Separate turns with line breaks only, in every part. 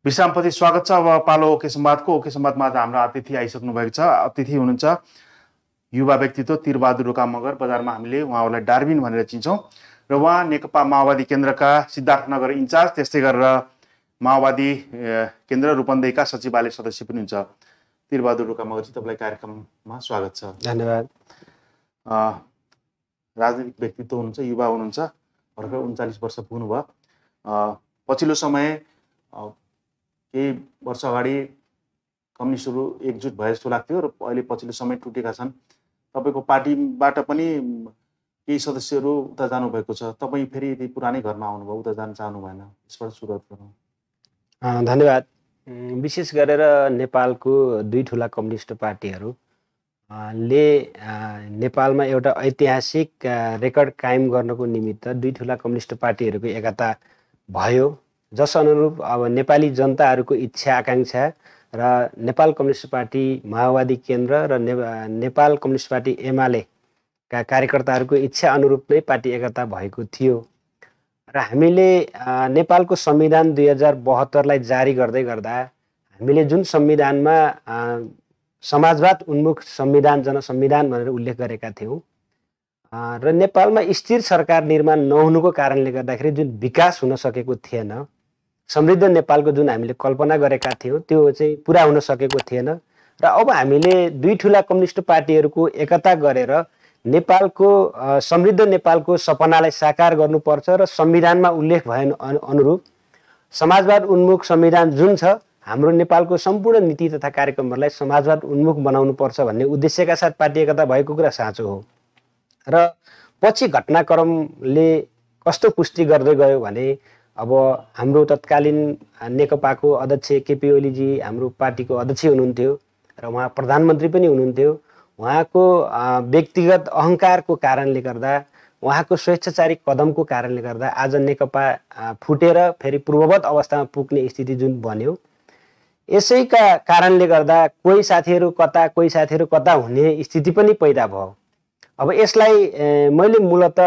विश्रामपछि स्वागत छ। अब पालो ओके संवादको। ओके संवादमा आज हाम्रो अतिथि आइसक्नु भएको छ। अतिथि हुनुहुन्छ युवा व्यक्तित्व तिरबहादुर रोका मगर। बजारमा हामीले उहाँलाई डार्बिन भनेर चिन्छौँ र उहाँ नेकपा माओवादी केन्द्रका सिद्धार्थनगर इन्चार्ज, त्यस्तै गरेर माओवादी केन्द्र रूपन्देहीका सचिवालय सदस्य पनि हुन्छ। तिरबहादुर रोका मगरजी, तपाईँलाई कार्यक्रममा स्वागत छ।
धन्यवाद।
राजनीतिक व्यक्तित्व हुनुहुन्छ, युवा हुनुहुन्छ, भर्खर 39 वर्ष पुग्नुभयो। पछिल्लो समय केही वर्ष अगाडि कम्युनिस्टहरू एकजुट भए जस्तो लाग्थ्यो र अहिले पछिल्लो समय टुटेका छन्। तपाईँको पार्टीबाट पनि केही सदस्यहरू उता जानुभएको छ। तपाईँ फेरि यदि पुरानै घरमा आउनुभयो, उता जान चाहनु भएन। यसबाट सुरुवात गरौँ।
धन्यवाद। विशेष गरेर नेपालको दुई ठुला कम्युनिस्ट पार्टीहरू ले नेपालमा एउटा ऐतिहासिक रेकर्ड कायम गर्नको निमित्त दुई ठुला कम्युनिस्ट पार्टीहरूको एकता भयो, जस अनुरूप अब नेपाली जनताहरूको इच्छा आकाङ्क्षा र नेपाल कम्युनिस्ट पार्टी माओवादी केन्द्र र नेपाल कम्युनिस्ट पार्टी एमालेका कार्यकर्ताहरूको इच्छा अनुरूप नै पार्टी एकता भएको थियो र हामीले नेपालको संविधान 2072लाई जारी गर्दै गर्दा हामीले जुन संविधानमा समाजवाद उन्मुख संविधान जनसंविधान भनेर उल्लेख गरेका थियौँ र नेपालमा स्थिर सरकार निर्माण नहुनुको कारणले गर्दाखेरि जुन विकास हुन सकेको थिएन, समृद्ध नेपालको जुन हामीले कल्पना गरेका थियौँ त्यो चाहिँ पुरा हुन सकेको थिएन र अब हामीले दुई ठुला कम्युनिस्ट पार्टीहरूको एकता गरेर नेपालको समृद्ध नेपालको सपनालाई साकार गर्नुपर्छ र संविधानमा उल्लेख भए अनुरूप समाजवाद उन्मुख संविधान जुन छ, हाम्रो नेपालको सम्पूर्ण नीति तथा कार्यक्रमहरूलाई समाजवाद उन्मुख बनाउनुपर्छ भन्ने उद्देश्यका साथ पार्टी एकता भएको कुरा साँचो हो। र पछि घटनाक्रमले कस्तो पुष्टि गर्दै गयो भने अब हाम्रो तत्कालीन नेकपाको अध्यक्ष केपी ओलीजी हाम्रो पार्टीको अध्यक्ष हुनुहुन्थ्यो र उहाँ प्रधानमन्त्री पनि हुनुहुन्थ्यो। उहाँको व्यक्तिगत अहङ्कारको कारणले गर्दा, उहाँको स्वेच्छाचारी कदमको कारणले गर्दा आज नेकपा फुटेर फेरि पूर्ववत अवस्थामा पुग्ने स्थिति जुन बन्यो, यसैका कारणले गर्दा कोही साथीहरू कता कोही साथीहरू कता हुने स्थिति पनि पैदा भयो। अब यसलाई मैले मूलत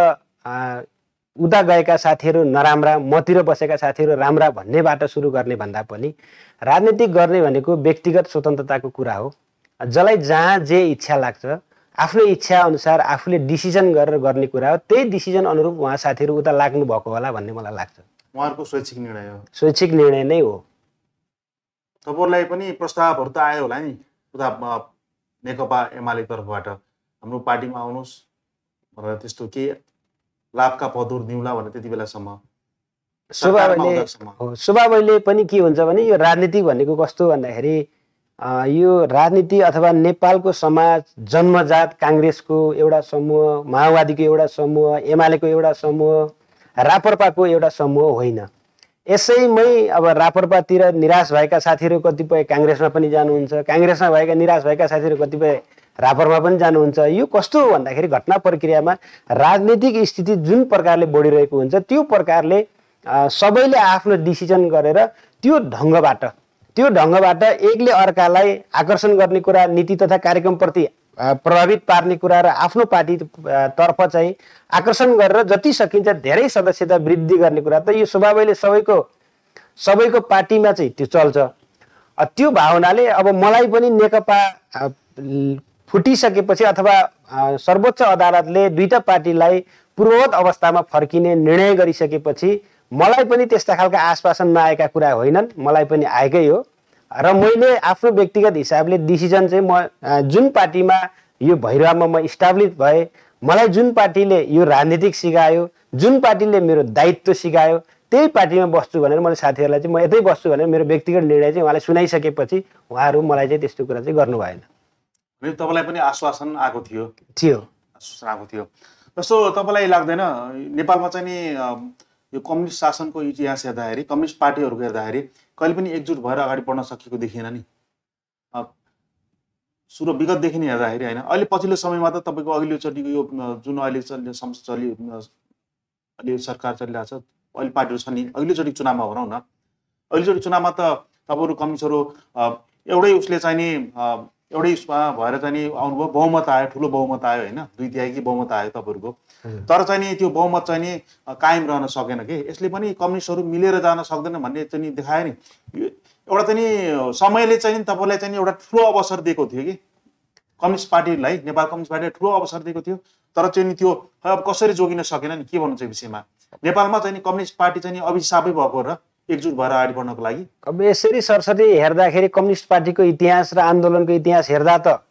उता गएका साथीहरू नराम्रा, मतिर बसेका साथीहरू राम्रा भन्नेबाट सुरु गर्ने भन्दा पनि राजनीतिक गर्ने भनेको व्यक्तिगत स्वतन्त्रताको कुरा हो। जसलाई जहाँ जे इच्छा लाग्छ आफ्नो इच्छा अनुसार आफूले डिसिजन गरेर गर्ने कुरा हो। त्यही डिसिजन अनुरूप उहाँ साथीहरू उता लाग्नु भएको होला भन्ने मलाई लाग्छ।
उहाँहरूको स्वैच्छिक निर्णय हो।
स्वैच्छिक निर्णय नै हो।
तपाईँलाई पनि प्रस्तावहरू त आयो होला नि उता नेकपा एमाले तर्फबाट, हाम्रो पार्टीमा आउनुहोस् भनेर, त्यस्तो के लाभका पदहरू दिउँला भनेर त्यति बेलासम्म
स्वभावले पनि के हुन्छ भने यो राजनीति भनेको कस्तो भन्दाखेरि यो राजनीति अथवा नेपालको समाज जन्मजात काङ्ग्रेसको एउटा समूह, माओवादीको एउटा समूह, एमालेको एउटा समूह, राप्रपाको एउटा समूह होइन। यसैमै अब राप्रपातिर निराश भएका साथीहरू कतिपय काङ्ग्रेसमा पनि जानुहुन्छ, काङ्ग्रेसमा भएका निराश भएका साथीहरू कतिपय रापरमा पनि जानुहुन्छ। यो कस्तो हो भन्दाखेरि घटना प्रक्रियामा राजनीतिक स्थिति जुन प्रकारले बढिरहेको हुन्छ त्यो प्रकारले सबैले आफ्नो डिसिजन गरेर त्यो ढङ्गबाट एकले अर्कालाई आकर्षण गर्ने कुरा, नीति तथा कार्यक्रमप्रति प्रभावित पार्ने कुरा र आफ्नो पार्टी तर्फ चाहिँ आकर्षण गरेर जति सकिन्छ धेरै सदस्यता वृद्धि गर्ने कुरा त यो स्वभावले सबैको पार्टीमा चाहिँ त्यो चल्छ। त्यो भावनाले अब मलाई पनि नेकपा फुटिसकेपछि अथवा सर्वोच्च अदालतले दुईटा पार्टीलाई पूर्ववत अवस्थामा फर्किने निर्णय गरिसकेपछि मलाई पनि त्यस्ता खालका आश्वासन नआएका कुरा होइनन्, मलाई पनि आएकै हो। र मैले आफ्नो व्यक्तिगत हिसाबले डिसिजन चाहिँ म जुन पार्टीमा यो भैरवमा म इस्टाब्लिस भएँ, मलाई जुन पार्टीले यो राजनीतिक सिकायो, जुन पार्टीले मेरो दायित्व सिकायो, त्यही पार्टीमा बस्छु भनेर मैले साथीहरूलाई चाहिँ म यतै बस्छु भनेर मेरो व्यक्तिगत निर्णय चाहिँ उहाँले सुनाइसकेपछि उहाँहरू मलाई चाहिँ त्यस्तो कुरा चाहिँ गर्नु भएन।
तपाईँलाई पनि आश्वासन आएको थियो? आश्वासन आएको थियो। जस्तो तपाईँलाई लाग्दैन नेपालमा चाहिँ नि यो कम्युनिस्ट शासनको इतिहास हेर्दाखेरि, कम्युनिस्ट पार्टीहरूको हेर्दाखेरि कहिले पनि एकजुट भएर अगाडि बढ्न सकेको देखिएन नि? सुरु विगतदेखि नै हेर्दाखेरि होइन, अहिले पछिल्लो समयमा त तपाईँको अघिल्लोचोटिको यो जुन अहिले अहिले सरकार चलिरहेको छ, अहिले पार्टीहरू छ नि, अघिल्लोचोटि चुनावमा भनौँ न, अघिल्लोचोटि चुनावमा त तपाईँहरू कम्युनिस्टहरू एउटै उसले चाहिँ नि एउटै उसमा भएर चाहिँ नि आउनुभयो, बहुमत आयो, ठुलो बहुमत आयो होइन, 2/3 बहुमत आयो तपाईँहरूको। तर चाहिँ नि त्यो बहुमत चाहिँ नि कायम रहन सकेन कि। यसले पनि कम्युनिस्टहरू मिलेर जान सक्दैन भन्ने चाहिँ नि देखायो नि। एउटा चाहिँ नि समयले चाहिँ नि तपाईँलाई चाहिँ नि एउटा ठुलो अवसर दिएको थियो कि कम्युनिस्ट पार्टीलाई, नेपाल कम्युनिस्ट पार्टीलाई ठुलो अवसर दिएको थियो। तर चाहिँ नि त्यो अब कसरी जोगिन सकेन नि, के भन्नुहुन्छ यो विषयमा? नेपालमा चाहिँ नि कम्युनिस्ट पार्टी चाहिँ नि अभिशापै भएको र एकजुट भएर अगाडि बढ्नको लागि।
अब यसरी सरसरी हेर्दाखेरि कम्युनिस्ट पार्टीको इतिहास र आन्दोलनको इतिहास हेर्दा त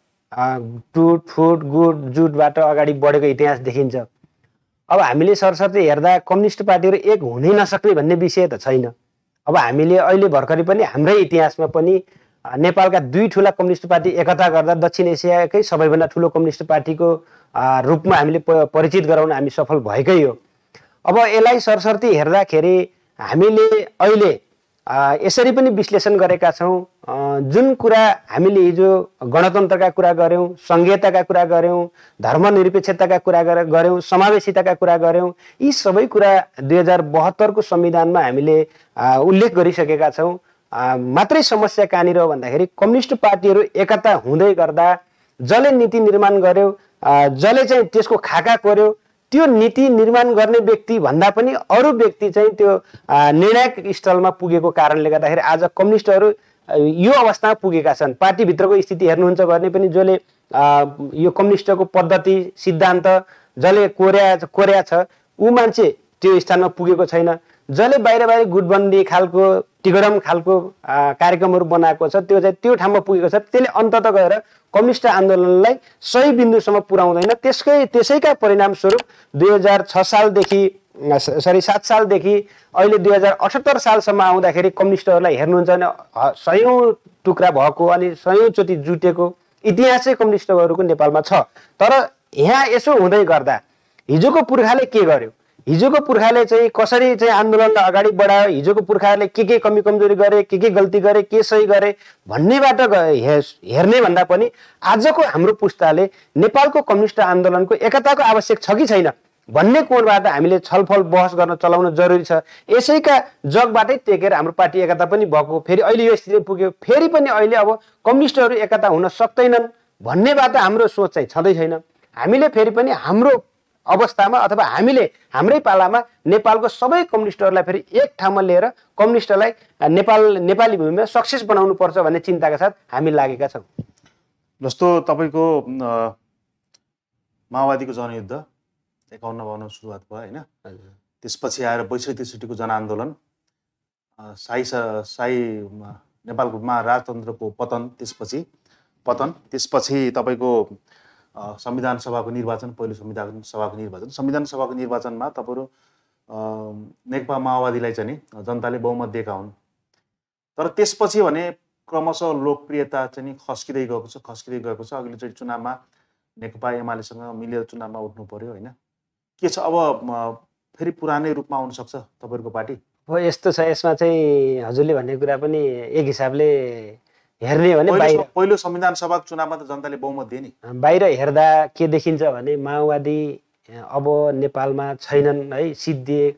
टुट फुट गुट जुटबाट अगाडि बढेको इतिहास देखिन्छ। अब हामीले सरसर्ती हेर्दा कम्युनिस्ट पार्टीहरू एक हुनै नसक्ने भन्ने विषय त छैन। अब हामीले अहिले भर्खरै पनि हाम्रै इतिहासमा पनि नेपालका दुई ठुला कम्युनिस्ट पार्टी एकता गर्दा दक्षिण एसियाकै सबैभन्दा ठुलो कम्युनिस्ट पार्टीको रूपमा हामीले परिचित गराउन हामी सफल भएकै हो। अब यसलाई सरसर्ती हेर्दाखेरि हामीले अहिले यसरी पनि विश्लेषण गरेका छौँ, जुन कुरा हामीले हिजो गणतन्त्रका कुरा गऱ्यौँ, सङ्घीयताका कुरा गऱ्यौँ, धर्मनिरपेक्षताका कुरा गऱ्यौँ, समावेशिताका कुरा गऱ्यौँ, यी सबै कुरा 2072 को संविधानमा हामीले उल्लेख गरिसकेका छौँ। मात्रै समस्या कहाँनिर हो भन्दाखेरि कम्युनिस्ट पार्टीहरू एकता हुँदै गर्दा जसले नीति निर्माण गर्यो, जसले चाहिँ त्यसको खाका कोर्यो, त्यो नीति निर्माण गर्ने व्यक्ति भन्दा पनि अरू व्यक्ति चाहिँ त्यो निर्णायक स्थलमा पुगेको कारणले गर्दाखेरि आज कम्युनिस्टहरू यो अवस्थामा पुगेका छन्। पार्टीभित्रको स्थिति हेर्नुहुन्छ भने पनि जसले यो कम्युनिस्टको पद्धति सिद्धान्त जसले कोर्या छ ऊ मान्छे त्यो स्थानमा पुगेको छैन। जसले बाहिर बाहिर गुटबन्दी खालको टिगडम खालको कार्यक्रमहरू बनाएको छ त्यो चाहिँ त्यो ठाउँमा पुगेको छ, त्यसले अन्ततः गएर कम्युनिस्ट आन्दोलनलाई सही बिन्दुसम्म पुर्याउँदैन। त्यसैका परिणामस्वरूप 2006 सालदेखि 7 सालदेखि अहिले 2078 सालसम्म आउँदाखेरि कम्युनिस्टहरूलाई हेर्नुहुन्छ भने सयौं टुक्रा भएको अनि सयौंचोटि जुटेको इतिहास चाहिँ कम्युनिस्टहरूको नेपालमा छ। तर यहाँ यसो हुँदै गर्दा हिजोको पुर्खाले के गर्यो, हिजोको पुर्खाले चाहिँ कसरी चाहिँ आन्दोलनलाई अगाडि बढायो, हिजोको पुर्खाहरूले के कमी कमजोरी गरे, के गल्ती गरे, के सही गरे भन्नेबाट हेर्ने भन्दा पनि आजको हाम्रो पुस्ताले नेपालको कम्युनिस्ट आन्दोलनको एकताको आवश्यक छ कि छैन भन्ने कोणबाट हामीले छलफल बहस गर्न चलाउन जरुरी छ। यसैका जगबाटै टेकेर हाम्रो पार्टी एकता पनि भएको, फेरि अहिले यो स्थितिमा पुग्यो, फेरि पनि अहिले अब कम्युनिस्टहरू एकता हुन सक्दैनन् भन्नेबाट हाम्रो सोच चाहिँ छँदै छैन। हामीले फेरि पनि हाम्रो अवस्थामा अथवा हामीले हाम्रै पालामा नेपालको सबै कम्युनिस्टहरूलाई फेरि एक ठाउँमा लिएर कम्युनिस्टलाई नेपाली भूमिमा सक्सेस बनाउनु पर्छ भन्ने चिन्ताका साथ हामी लागेका छौँ।
जस्तो तपाईँको माओवादीको जनयुद्ध 51-52 सुरुवात भयो होइन, त्यसपछि आएर 62-63 को जनआन्दोलन, नेपालमा राजतन्त्रको पतन, त्यसपछि तपाईँको संविधान सभाको निर्वाचन, पहिलो संविधान सभाको निर्वाचन। संविधान सभाको निर्वाचनमा तपाईँहरू नेकपा माओवादीलाई चाहिँ नि जनताले बहुमत दिएका हुन्। तर त्यसपछि भने क्रमशः लोकप्रियता चाहिँ खस्किँदै गएको छ। अघिल्लोचोटि चुनावमा नेकपा एमालेसँग मिलेर चुनावमा उठ्नु पर्यो होइन, के छ अब फेरि पुरानै रूपमा आउन सक्छ तपाईँहरूको पार्टी?
हो यस्तो छ, यसमा चाहिँ हजुरले भन्ने कुरा पनि एक हिसाबले हेर्ने भने
पहिलो संविधान सभाको चुनावमा त जनताले बहुमत दिए नि।
बाहिर हेर्दा के देखिन्छ भने माओवादी अब नेपालमा छैनन् है, सिद्धिए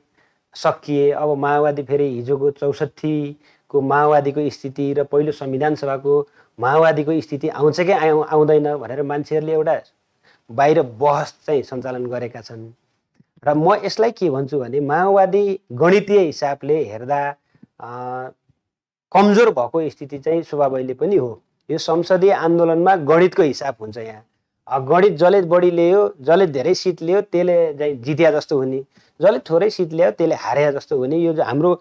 सकिए। अब माओवादी फेरि हिजोको 64 को माओवादीको स्थिति र पहिलो संविधान सभाको माओवादीको स्थिति आउँछ कि आउँदैन भनेर मान्छेहरूले एउटा बाहिर बहस चाहिँ सञ्चालन गरेका छन्। र म यसलाई के भन्छु भने माओवादी गणितीय हिसाबले हेर्दा कमजोर भएको स्थिति चाहिँ स्वाभाविक पनि हो। यो संसदीय आन्दोलनमा गणितको हिसाब हुन्छ। यहाँ गणित जसले बढी ल्यायो, जसले धेरै सिट ल्यायो त्यसले चाहिँ जित्या जस्तो हुने, जसले थोरै सिट ल्यायो त्यसले हारे जस्तो हुने, यो हाम्रो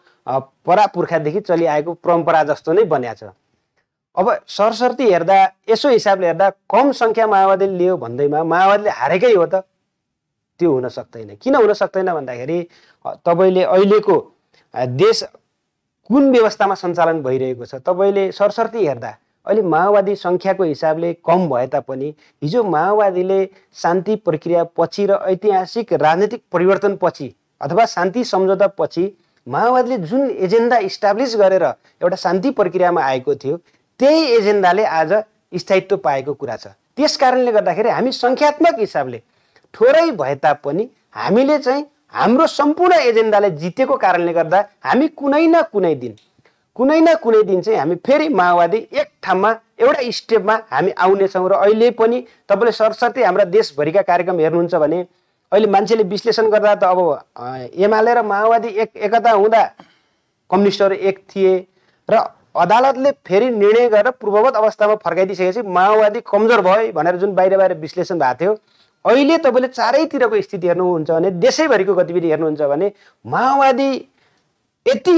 परापुर्खादेखि चलिआएको परम्परा जस्तो नै बन्या छ। अब सरसर्ती हेर्दा यसो हिसाबले हेर्दा कम सङ्ख्या माओवादीले लियो भन्दैमा माओवादीले हारेकै हो त? त्यो हुन सक्दैन। किन हुन सक्दैन भन्दाखेरि तपाईँले अहिलेको देश कुन व्यवस्थामा सञ्चालन भइरहेको छ तपाईँले सरसर्ती हेर्दा अहिले माओवादी सङ्ख्याको हिसाबले कम भए तापनि हिजो माओवादीले शान्ति प्रक्रिया पछि र ऐतिहासिक राजनीतिक परिवर्तन पछि अथवा शान्ति सम्झौता पछि माओवादीले जुन एजेन्डा इस्टाब्लिस गरेर एउटा शान्ति प्रक्रियामा आएको थियो त्यही एजेन्डाले आज स्थायित्व पाएको कुरा छ। त्यस कारणले गर्दाखेरि हामी सङ्ख्यात्मक हिसाबले थोरै भए तापनि हामीले चाहिँ हाम्रो सम्पूर्ण एजेन्डाले जितेको कारणले गर्दा हामी कुनै न कुनै दिन कुनै न कुनै दिन चाहिँ हामी फेरि माओवादी एक ठाउँमा एउटा स्टेपमा हामी आउनेछौँ। र अहिले पनि तपाईँले सरसर्ती हाम्रा देशभरिका कार्यक्रम हेर्नुहुन्छ भने अहिले मान्छेले विश्लेषण गर्दा त अब एमाले र माओवादी एकता हुँदा कम्युनिस्टहरू एक थिए र अदालतले फेरि निर्णय गरेर पूर्ववत अवस्थामा फर्काइदिइसकेपछि माओवादी कमजोर भयो भनेर जुन बाहिर विश्लेषण भएको थियो, अहिले तपाईँले चारैतिरको स्थिति हेर्नुहुन्छ भने, देशैभरिको गतिविधि हेर्नुहुन्छ भने माओवादी यति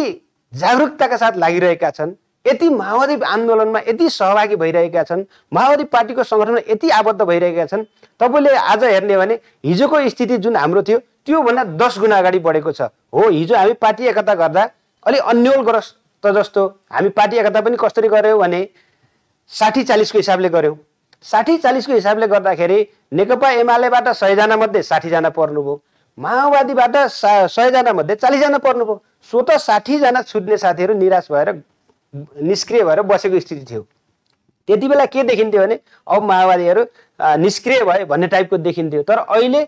जागरुकताका साथ लागिरहेका छन्, यति माओवादी आन्दोलनमा यति सहभागी भइरहेका छन्, माओवादी पार्टीको सङ्गठनमा यति आबद्ध भइरहेका छन्। तपाईँले आज हेर्ने भने हिजोको स्थिति जुन हाम्रो थियो त्योभन्दा 10 गुणा अगाडि बढेको छ। हो, हिजो हामी पार्टी एकता गर्दा अलि अन्यलग्रस्त जस्तो हामी पार्टी एकता पनि कसरी गऱ्यौँ भने 60-40 को हिसाबले गऱ्यौँ। 60-40 को हिसाबले गर्दाखेरि नेकपा एमालेबाट 100 जना मध्ये 60 जना पर्नुभयो, माओवादीबाट 100 जना मध्ये 40 जना पर्नुभयो। स्वतः 60 जना छुट्ने साथीहरू निराश भएर निष्क्रिय भएर बसेको स्थिति थियो। त्यति बेला के देखिन्थ्यो भने अब माओवादीहरू निष्क्रिय भए भन्ने टाइपको देखिन्थ्यो। तर अहिले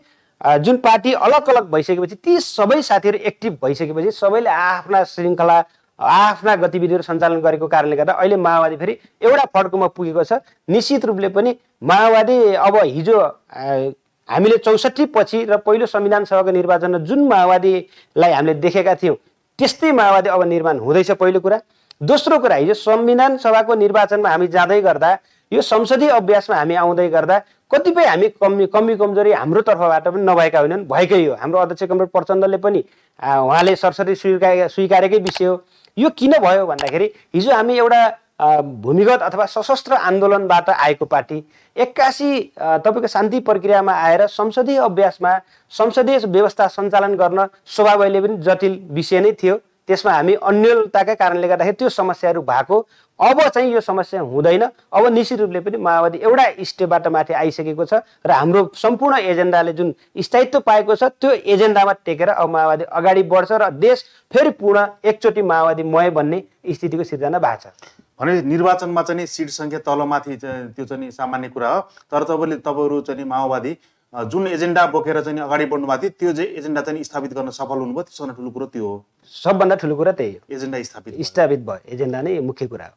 जुन पार्टी अलग अलग भइसकेपछि ती सबै साथीहरू एक्टिभ भइसकेपछि सबैले आफ्ना श्रृङ्खला आफ्ना गतिविधिहरू सञ्चालन गरेको कारणले गर्दा अहिले माओवादी फेरि एउटा फड्कोमा पुगेको छ। निश्चित रूपले पनि माओवादी अब हिजो हामीले 64 पछि र पहिलो संविधान सभाको निर्वाचनमा जुन माओवादीलाई हामीले देखेका थियौँ त्यस्तै माओवादी अब निर्माण हुँदैछ, पहिलो कुरा। दोस्रो कुरा, हिजो संविधान सभाको निर्वाचनमा हामी जाँदै गर्दा, यो संसदीय अभ्यासमा हामी आउँदै गर्दा कतिपय हामी कमी कमजोरी हाम्रो तर्फबाट पनि नभएका होइनन्, भएकै हो। हाम्रो अध्यक्ष कमरेड प्रचण्डले पनि उहाँले सरसरी स्वीकारेकै विषय हो। यो किन भयो भन्दाखेरि हिजो हामी एउटा भूमिगत अथवा सशस्त्र आन्दोलनबाट आएको पार्टी 81 तपाईँको शान्ति प्रक्रियामा आएर संसदीय अभ्यासमा संसदीय व्यवस्था सञ्चालन गर्न स्वभावैले पनि जटिल विषय नै थियो। त्यसमा हामी अन्यलताका कारणले गर्दाखेरि त्यो समस्याहरू भएको। अब चाहिँ यो समस्या हुँदैन। अब निश्चित रूपले पनि माओवादी एउटा स्टेपबाट माथि आइसकेको छ र हाम्रो सम्पूर्ण एजेन्डाले जुन स्थायित्व पाएको छ त्यो एजेन्डामा टेकेर अब माओवादी अगाडि बढ्छ र देश फेरि पूर्ण एकचोटि माओवादीमय भन्ने स्थितिको सिर्जना भएको छ।
भने निर्वाचनमा चाहिँ सिट सङ्ख्या तलमाथि त्यो चाहिँ सामान्य कुरा हो। तर तपाईँहरू चाहिँ माओवादी जुन एजेन्डा बोकेर चाहिँ अगाडि बढ्नु भएको थियो त्यो चाहिँ एजेन्डा चाहिँ स्थापित गर्न सफल हुनुभयो। त्यसभन्दा ठुलो कुरो त्यो हो, सबभन्दा
ठुलो कुरा त्यही हो,
एजेन्डा
स्थापित भयो। एजेन्डा नै मुख्य कुरा हो।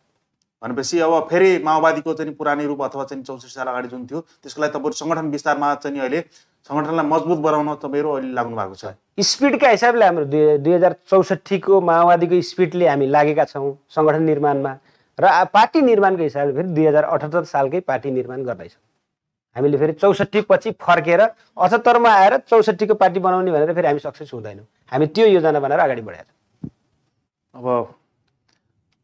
भनेपछि अब फेरि माओवादीको चाहिँ पुरानै रूप अथवा चाहिँ 64 साल अगाडि जुन थियो त्यसको लागि तपाईँहरू सङ्गठन विस्तारमा चाहिँ अहिले सङ्गठनलाई मजबुत बनाउन तपाईँहरू अहिले लाग्नु भएको छ।
स्पिडका हिसाबले हाम्रो 2064 को माओवादीको स्पिडले हामी लागेका छौँ सङ्गठन निर्माणमा र पार्टी निर्माणको हिसाबले फेरि 2078 सालकै पार्टी निर्माण गर्दैछौँ। हामीले फेरि 64 पछि फर्केर 78 मा आएर 64 को पार्टी बनाउने भनेर फेरि हामी सक्सेस हुँदैनौँ। हामी त्यो योजना बनाएर अगाडि बढेका छौँ।
अब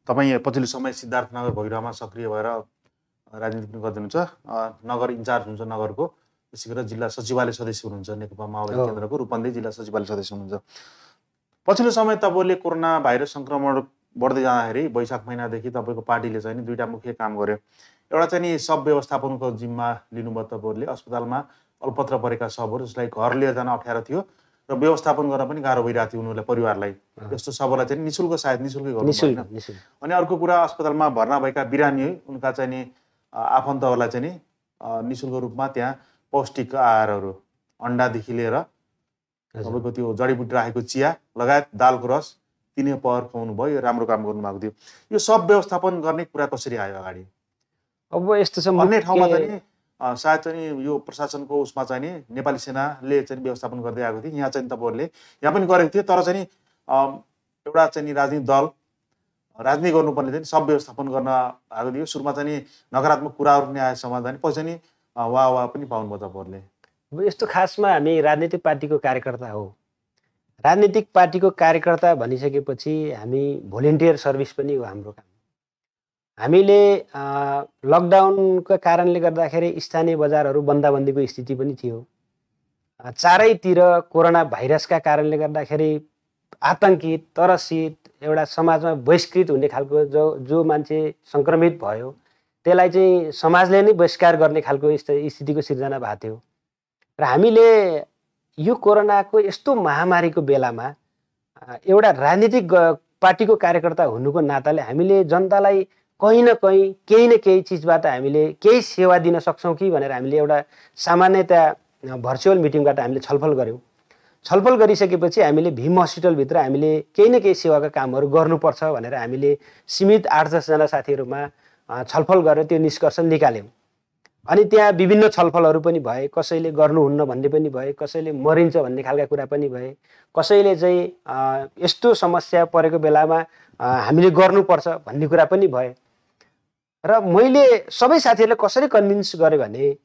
तपाईँ पछिल्लो समय सिद्धार्थनगर भैरवमा सक्रिय भएर राजनीति पनि गर्नुहुन्छ, नगर इन्चार्ज हुनुहुन्छ नगरको, त्यसै गरेर जिल्ला सचिवालय सदस्य हुनुहुन्छ नेकपा माओवादी केन्द्रको रूपन्देही जिल्ला सचिवालय सदस्य हुनुहुन्छ। पछिल्लो समय तपाईँले कोरोना भाइरस सङ्क्रमण बढ्दै जाँदाखेरि वैशाख महिनादेखि तपाईँको पार्टीले चाहिँ दुईवटा मुख्य काम गर्यो। एउटा चाहिँ नि शव व्यवस्थापनको जिम्मा लिनुभयो तपाईँहरूले। अस्पतालमा अल्पत्र परेका शवहरू जसलाई घर लिएर जान अप्ठ्यारो थियो र व्यवस्थापन गर्न पनि गाह्रो भइरहेको थियो उनीहरूलाई, परिवारलाई। त्यस्तो शवलाई चाहिँ निःशुल्क सायद निःशुल्कै गर्नु। अनि अर्को कुरा, अस्पतालमा भर्ना भएका बिरामी उनका चाहिँ नि आफन्तहरूलाई चाहिँ नि निःशुल्क रूपमा त्यहाँ पौष्टिक आहारहरू अन्डादेखि लिएर तपाईँको त्यो जडीबुटी राखेको चिया लगायत दालको रस तिनै पहर खुवाउनु भयो। यो राम्रो काम गर्नुभएको थियो। यो सब व्यवस्थापन गर्ने कुरा कसरी आयो अगाडि?
अब यस्तो छ,
अन्य ठाउँमा चाहिँ सायद चाहिँ यो प्रशासनको उसमा चाहिँ नि नेपाली सेनाले चाहिँ व्यवस्थापन गर्दै आएको थियो, यहाँ चाहिँ तपाईँहरूले यहाँ पनि गरेको थियो। तर चाहिँ एउटा चाहिँ नि राजनीतिक दल राजनीति गर्नुपर्ने चाहिँ सब व्यवस्थापन गर्न आएको थियो। सुरुमा चाहिँ नि नकारात्मक कुराहरू पनि आए समाधान, पछि चाहिँ नि वाह पनि पाउनुभयो तपाईँहरूले।
अब यस्तो खासमा हामी राजनीतिक पार्टीको कार्यकर्ता हो। राजनीतिक पार्टीको कार्यकर्ता भनिसकेपछि हामी भोलिन्टियर सर्भिस पनि हो हाम्रो काम। हामीले लकडाउनको कारणले गर्दाखेरि स्थानीय बजारहरू बन्दाबन्दीको स्थिति पनि थियो। चारैतिर कोरोना भाइरसका कारणले गर्दाखेरि आतङ्कित त्रसित एउटा समाजमा बहिष्कृत हुने खालको जो मान्छे सङ्क्रमित भयो त्यसलाई चाहिँ समाजले नै बहिष्कार गर्ने खालको स्थितिको सिर्जना भएको थियो। र हामीले यो कोरोनाको यस्तो महामारीको बेलामा एउटा राजनीतिक पार्टीको कार्यकर्ता हुनुको नाताले हामीले जनतालाई कहीँ न केही चिजबाट हामीले केही सेवा दिन सक्छौँ कि भनेर हामीले एउटा सामान्यतया भर्चुअल मिटिङबाट हामीले छलफल गऱ्यौँ। छलफल गरिसकेपछि हामीले भीम हस्पिटलभित्र हामीले केही न केही सेवाका कामहरू गर्नुपर्छ भनेर हामीले सीमित 8-10 जना साथीहरूमा छलफल गरेर त्यो निष्कर्ष निकाल्यौँ। अनि त्यहाँ विभिन्न छलफलहरू पनि भए, कसैले गर्नुहुन्न भन्ने पनि भए, कसैले मरिन्छ भन्ने खालका कुरा पनि भए, कसैले चाहिँ यस्तो समस्या परेको बेलामा हामीले गर्नुपर्छ भन्ने कुरा पनि भए। र मैले सबै साथीहरूले कसरी कन्भिन्स गरेँ भने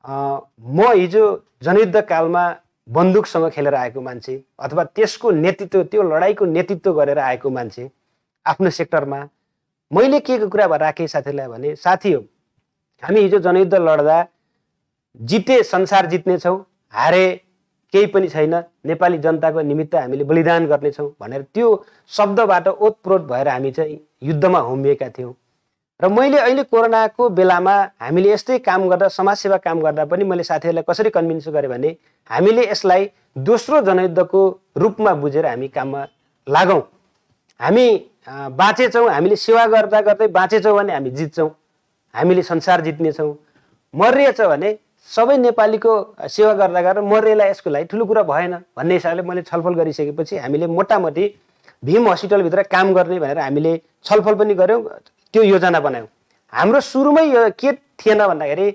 म हिजो जनयुद्ध कालमा बन्दुकसँग खेलेर आएको मान्छे अथवा त्यसको नेतृत्व, त्यो लडाइँको नेतृत्व गरेर आएको मान्छे आफ्नो सेक्टरमा मैले के कुरा राखेँ साथीहरूलाई भने, साथी हो हामी हिजो जनयुद्ध लड्दा जिते संसार जित्नेछौँ, हारे केही पनि छैन, नेपाली जनताको निमित्त हामीले बलिदान गर्नेछौँ भनेर त्यो शब्दबाट ओतप्रोत भएर हामी चाहिँ युद्धमा होमिएका थियौँ। र मैले अहिले कोरोनाको बेलामा हामीले यस्तै काम गर्दा, समाजसेवा काम गर्दा पनि मैले साथीहरूलाई कसरी कन्भिन्स गरेँ भने हामीले यसलाई दोस्रो जनयुद्धको रूपमा बुझेर हामी काममा लागौँ। हामी बाँचेछौँ, हामीले सेवा गर्दा गर्दै बाँचेछौँ भने हामी जित्छौँ, हामीले संसार जित्नेछौँ। मरिएछ भने सबै नेपालीको सेवा गर्दा गर्दा मरिएला, यसको लागि ठुलो कुरा भएन भन्ने हिसाबले मैले छलफल गरिसकेपछि हामीले मोटामोटी भीम हस्पिटलभित्र काम गर्ने भनेर हामीले छलफल पनि गऱ्यौँ, त्यो योजना बनायौँ। हाम्रो सुरुमै के थिएन भन्दाखेरि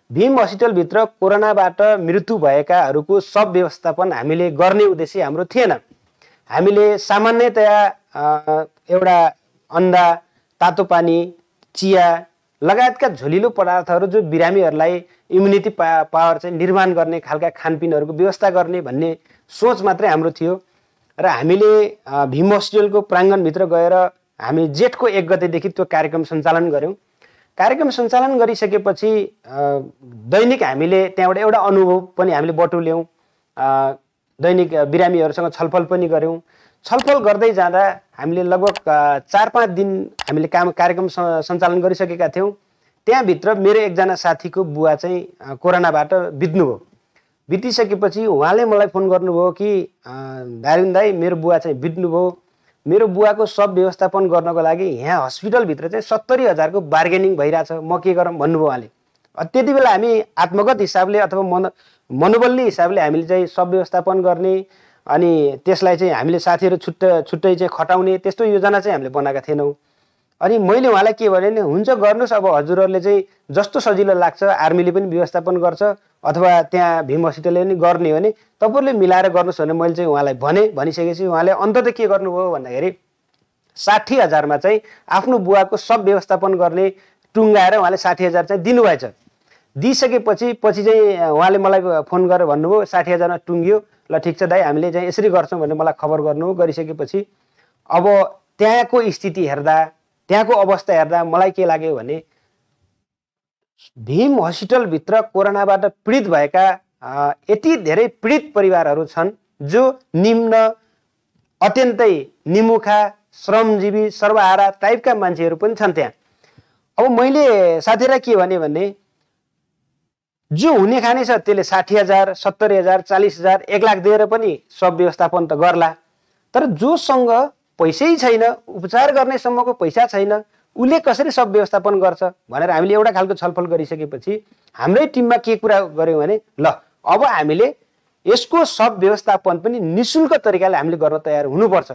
भीम हस्पिटलभित्र कोरोनाबाट मृत्यु भएकाहरूको सब व्यवस्थापन हामीले गर्ने उद्देश्य हाम्रो थिएन। हामीले सामान्यतया एउटा अन्डा, तातो पानी, चिया लगायतका झोलिलो पदार्थहरू जो बिरामीहरूलाई इम्युनिटी पावर चाहिँ निर्माण गर्ने खालका खानपिनहरूको व्यवस्था गर्ने भन्ने सोच मात्रै हाम्रो थियो। र हामीले भीम हस्पिटलको प्राङ्गणभित्र गएर हामी जेठको 1 गतेदेखि त्यो कार्यक्रम सञ्चालन गऱ्यौँ। कार्यक्रम सञ्चालन गरिसकेपछि दैनिक हामीले त्यहाँबाट एउटा अनुभव पनि हामीले बटुल्यौँ, दैनिक बिरामीहरूसँग छलफल पनि गऱ्यौँ। छलफल गर्दै जाँदा हामीले लगभग 4-5 दिन हामीले कार्यक्रम सञ्चालन गरिसकेका थियौँ। त्यहाँभित्र मेरो एकजना साथीको बुवा चाहिँ कोरोनाबाट बित्नुभयो। बितिसकेपछि उहाँले मलाई फोन गर्नुभयो कि दारिन दाई मेरो बुवा चाहिँ बित्नुभयो, मेरो बुवाको सब व्यवस्थापन गर्नको लागि यहाँ हस्पिटलभित्र चाहिँ 70,000 को बार्गेनिङ भइरहेछ, म के गरौँ भन्नुभयो उहाँले। त्यति बेला हामी आत्मगत हिसाबले अथवा मनोबलले हिसाबले हामीले चाहिँ सब व्यवस्थापन गर्ने अनि त्यसलाई चाहिँ हामीले साथीहरू छुट्टै चाहिँ खटाउने त्यस्तो योजना चाहिँ हामीले बनाएका थिएनौँ। अनि मैले उहाँलाई के भने नि, हुन्छ गर्नुहोस्, अब हजुरहरूले चाहिँ जस्तो सजिलो लाग्छ, आर्मीले पनि व्यवस्थापन गर्छ अथवा त्यहाँ भीम हस्पिटलले पनि गर्ने हो भने तपाईँहरूले मिलाएर गर्नुहोस् भने मैले चाहिँ उहाँलाई भनिसकेपछि उहाँले अन्ततः के गर्नुभयो भन्दाखेरि 60,000 चाहिँ आफ्नो बुवाको सब व्यवस्थापन गर्ने टुङ्गाएर उहाँले 60,000 चाहिँ दिनुभएछ। दिइसकेपछि चाहिँ उहाँले मलाई फोन गरेर भन्नुभयो 60,000 टुङ्गियो, ल ठिक छ दाइ हामीले चाहिँ यसरी गर्छौँ भनेर मलाई खबर गर्नु। गरिसकेपछि अब त्यहाँको स्थिति हेर्दा, त्यहाँको अवस्था हेर्दा मलाई के लाग्यो भने भीम हस्पिटलभित्र कोरोनाबाट पीडित भएका यति धेरै पीडित परिवारहरू छन् जो निम्न, अत्यन्तै निमुखा, श्रमजीवी, सर्वहारा टाइपका मान्छेहरू पनि छन् त्यहाँ। अब मैले साथीलाई के भने जो हुने खाने छ त्यसले 60,000, 70,000, 40,000, 1 लाख दिएर पनि सब व्यवस्थापन त गर्ला, तर जोसँग पैसै छैन, उपचार गर्ने सम्मको पैसा छैन, उसले कसरी सब व्यवस्थापन गर्छ भनेर हामीले एउटा खालको छलफल गरिसकेपछि हाम्रै टिममा के कुरा गर्यौँ भने ल अब हामीले यसको सब व्यवस्थापन पनि निशुल्क तरिकाले हामीले गर्न तयार हुनुपर्छ।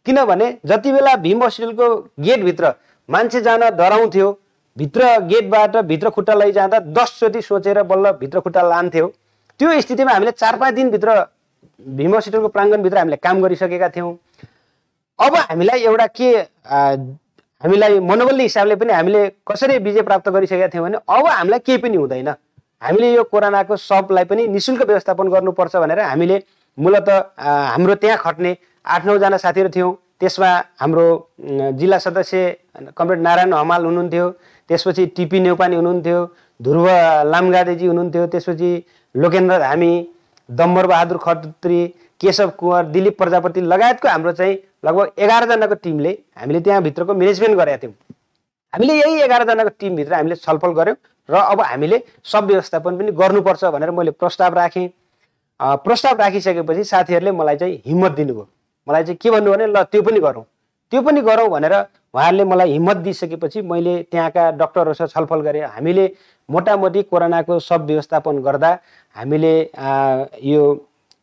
किनभने जति बेला भीम हस्पिटलको गेटभित्र मान्छे जान डराउँथ्यो, भित्र गेटबाट भित्र खुट्टा लैजाँदा 10 चोटि सोचेर बल्ल भित्र खुट्टा लान्थ्यो, त्यो स्थितिमा हामीले 4-5 दिनभित्र भीम हस्पिटलको प्राङ्गणभित्र हामीले काम गरिसकेका थियौँ। अब हामीलाई एउटा के हामीलाई मनोबलले हिसाबले पनि हामीले कसरी विजय प्राप्त गरिसकेका थियौँ भने अब हामीलाई केही पनि हुँदैन, हामीले यो कोरोनाको सबलाई पनि निशुल्क व्यवस्थापन गर्नुपर्छ भनेर हामीले मूलत हाम्रो त्यहाँ खट्ने 8-9 जना साथीहरू थियौँ। त्यसमा हाम्रो जिल्ला सदस्य कमरेड नारायण हमाल हुनुहुन्थ्यो, त्यसपछि टिपी नेउपाने हुनुहुन्थ्यो, ध्रुव लामगादेजी हुनुहुन्थ्यो, त्यसपछि लोकेन्द्र धामी, दम्बर बहादुर खत्री, केशव कुँवर, दिलीप प्रजापति लगायतको हाम्रो चाहिँ लगभग 11 जनाको टिमले हामीले त्यहाँभित्रको म्यानेजमेन्ट गरेका थियौँ। हामीले यही 11 जनाको टिमभित्र हामीले छलफल गऱ्यौँ र अब हामीले सब व्यवस्थापन पनि गर्नुपर्छ भनेर मैले प्रस्ताव राखेँ। प्रस्ताव राखिसकेपछि साथीहरूले मलाई चाहिँ हिम्मत दिनुभयो। मलाई चाहिँ के भन्नु भने ल त्यो पनि गरौँ भनेर उहाँहरूले मलाई हिम्मत दिइसकेपछि मैले त्यहाँका डाक्टरहरूसँग छलफल गरेँ। हामीले मोटामोटी कोरोनाको सब व्यवस्थापन गर्दा हामीले यो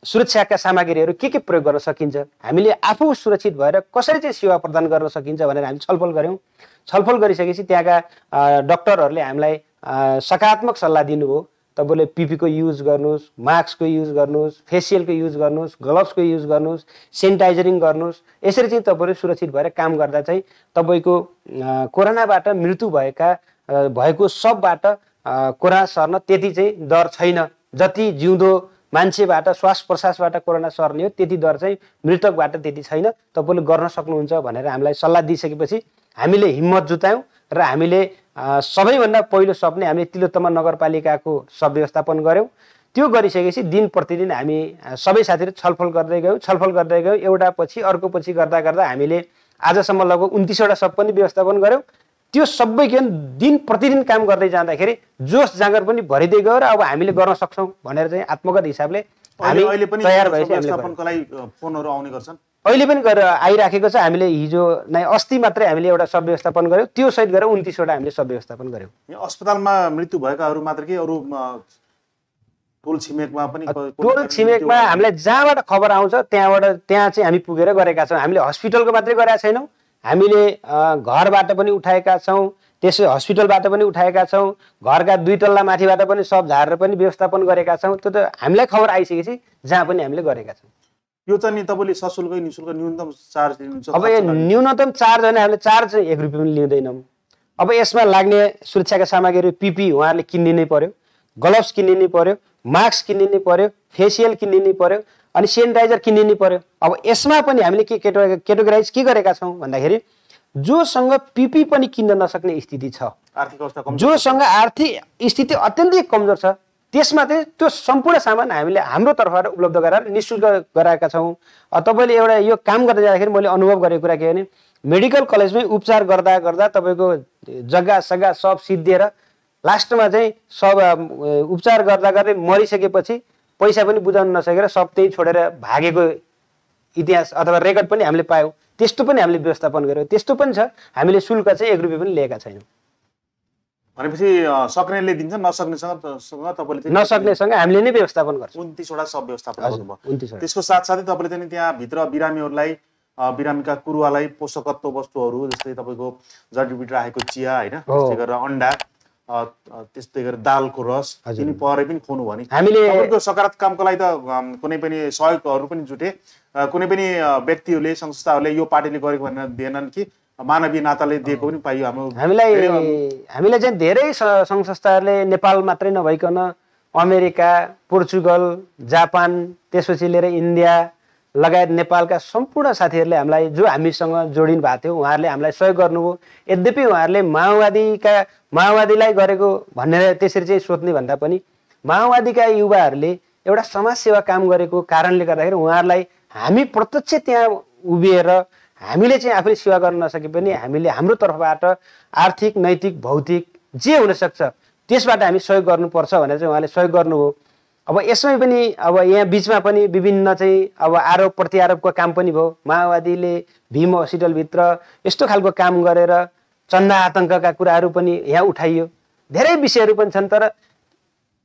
सुरक्षाका सामग्रीहरू के प्रयोग गर्न सकिन्छ, हामीले आफू सुरक्षित भएर कसरी चाहिँ सेवा प्रदान गर्न सकिन्छ भनेर हामी छलफल गऱ्यौँ। छलफल गरिसकेपछि त्यहाँका डाक्टरहरूले हामीलाई सकारात्मक सल्लाह दिनुभयो। तपाईँले पिपीको युज गर्नुहोस्, मास्कको युज गर्नुहोस्, फेसियलको युज गर्नुहोस्, ग्लोभ्सको युज गर्नुहोस्, सेनिटाइजरिङ गर्नुहोस्। यसरी चाहिँ तपाईँले सुरक्षित भएर काम गर्दा चाहिँ तपाईँको कोरोनाबाट मृत्यु भएको सबबाट कोरोना सर्न त्यति चाहिँ डर छैन। जति जिउँदो मान्छेबाट श्वास प्रश्वासबाट कोरोना सर्ने हो त्यति डर चाहिँ मृतकबाट त्यति छैन, तपाईँले गर्न सक्नुहुन्छ भनेर हामीलाई सल्लाह दिइसकेपछि हामीले हिम्मत जुटायौँ र हामीले सबैभन्दा पहिलो सपने हामीले तिलोत्तमा नगरपालिकाको सब व्यवस्थापन गऱ्यौँ। त्यो गरिसकेपछि दिन प्रतिदिन हामी सबै साथीहरू छलफल गर्दै गयौँ। एउटा पछि अर्को पछि गर्दा गर्दा हामीले आजसम्म लगभग 29वटा सब पनि व्यवस्थापन गऱ्यौँ। त्यो सबै के दिन प्रतिदिन काम गर्दै जाँदाखेरि जोस जाँगर पनि भरिँदै गयो र अब हामीले गर्न सक्छौँ भनेर चाहिँ आत्मगत हिसाबले हामी तयार भएपछि
फोनहरू आउने गर्छन्।
अहिले पनि गरेर आइराखेको छ। हामीले हिजो नै अस्ति मात्रै हामीले एउटा सब व्यवस्थापन गऱ्यौँ। त्यो सहित गरेर 29वटा हामीले सब व्यवस्थापन गऱ्यौँ।
अस्पतालमा मृत्यु भएकाहरू मात्र कि अरू टोल छिमेकमा पनि?
टोल छिमेकमा हामीलाई जहाँबाट खबर आउँछ त्यहाँ चाहिँ हामी पुगेर गरेका छौँ। हामीले हस्पिटलको मात्रै गरेका छैनौँ, हामीले घरबाट पनि उठाएका छौँ, त्यसै हस्पिटलबाट पनि उठाएका छौँ, घरका 2 तल्ला माथिबाट पनि सब झारेर पनि व्यवस्थापन गरेका छौँ। त्यो त हामीलाई खबर आइसकेपछि जहाँ पनि हामीले गरेका छौँ।
यो चाहिँ नि तपाईँले सशुल्क निशुल्क न्यूनतम चार्ज लिनुहुन्छ?
अब यो न्यूनतम चार्ज भने हामीले चार्ज 1 रुपियाँ पनि लिँदैनौँ। अब यसमा लाग्ने सुरक्षाका सामग्रीहरू पिपी उहाँहरूले किन्ने नै पर्यो, ग्लोभ्स किन्ने नै पर्यो, मास्क किन्ने नै पर्यो, फेसियल किन्ने नै पर्यो, अनि सेनिटाइजर किन्ने नै पर्यो। अब यसमा पनि हामीले के केटेगोराइज के गरेका छौँ भन्दाखेरि जोसँग पिपी पनि किन्न नसक्ने स्थिति छ,
आर्थिक अवस्था कमजोर,
जोसँग आर्थिक स्थिति अत्यन्तै कमजोर छ, त्यसमा चाहिँ त्यो सम्पूर्ण सामान हामीले हाम्रो तर्फबाट उपलब्ध गराएर निःशुल्क गराएका छौँ। तपाईँले एउटा यो काम गर्दै जाँदाखेरि मैले अनुभव गरेको कुरा के भने मेडिकल कलेजमै उपचार गर्दा गर्दा तपाईँको जग्गा सग्गा सब सिद्धिएर लास्टमा चाहिँ सब उपचार गर्दा गर्दै मरिसकेपछि पैसा पनि बुझाउन नसकेर सब त्यही छोडेर भागेको इतिहास अथवा रेकर्ड पनि हामीले पायौँ। त्यस्तो पनि हामीले व्यवस्थापन गर्यौँ। त्यस्तो पनि छ, हामीले शुल्क चाहिँ 1 रुपियाँ पनि लिएका छैनौँ।
भनेपछि सक्नेले दिन्छ,
नसक्नेसँग हामीले नै व्यवस्थापन गर्छौँ।
29वटा सब व्यवस्थापन गर्नुभयो। त्यसको साथसाथै तपाईँले चाहिँ त्यहाँ भित्र बिरामीहरूलाई बिरामीका कुरुवालाई पोषक तत्त्व वस्तुहरू जस्तै तपाईँको जडीबुटी राखेको चिया होइन, त्यस्तै गरेर अन्डा, त्यस्तै गरेर दालको रस यिनी परे पनि खुवाउनु भयो नि। हामीले तपाईँको सकारात्मक कामको लागि त कुनै पनि सहयोगहरू पनि जुटे, कुनै पनि व्यक्तिहरूले संस्थाहरूले यो पार्टीले गरेको भनेर दिएनन् कि मानवीय नाताले दिएको पनि पाइयो। हामीलाई चाहिँ धेरै सङ्घ संस्थाहरूले नेपाल मात्रै नभइकन अमेरिका, पोर्चुगल, जापान, त्यसपछि लिएर इन्डिया लगायत नेपालका सम्पूर्ण साथीहरूले हामीलाई जो हामीसँग जोडिनु भएको थियो उहाँहरूले हामीलाई सहयोग गर्नुभयो। यद्यपि उहाँहरूले माओवादीलाई गरेको भनेर त्यसरी चाहिँ सोध्ने भन्दा पनि माओवादीका युवाहरूले एउटा समाजसेवा काम गरेको कारणले गर्दाखेरि उहाँहरूलाई हामी प्रत्यक्ष त्यहाँ उभिएर हामीले चाहिँ आफूले सेवा गर्न नसके पनि हामीले हाम्रो तर्फबाट आर्थिक, नैतिक, भौतिक जे हुनसक्छ त्यसबाट हामी सहयोग गर्नुपर्छ भनेर चाहिँ उहाँले सहयोग गर्नुभयो। अब यसमै पनि अब यहाँ बिचमा पनि विभिन्न चाहिँ अब आरोप प्रत्यारोपको काम पनि भयो। माओवादीले भीम हस्पिटलभित्र यस्तो खालको काम गरेर चन्दा आतङ्कका कुराहरू पनि यहाँ उठाइयो। धेरै विषयहरू पनि छन्, तर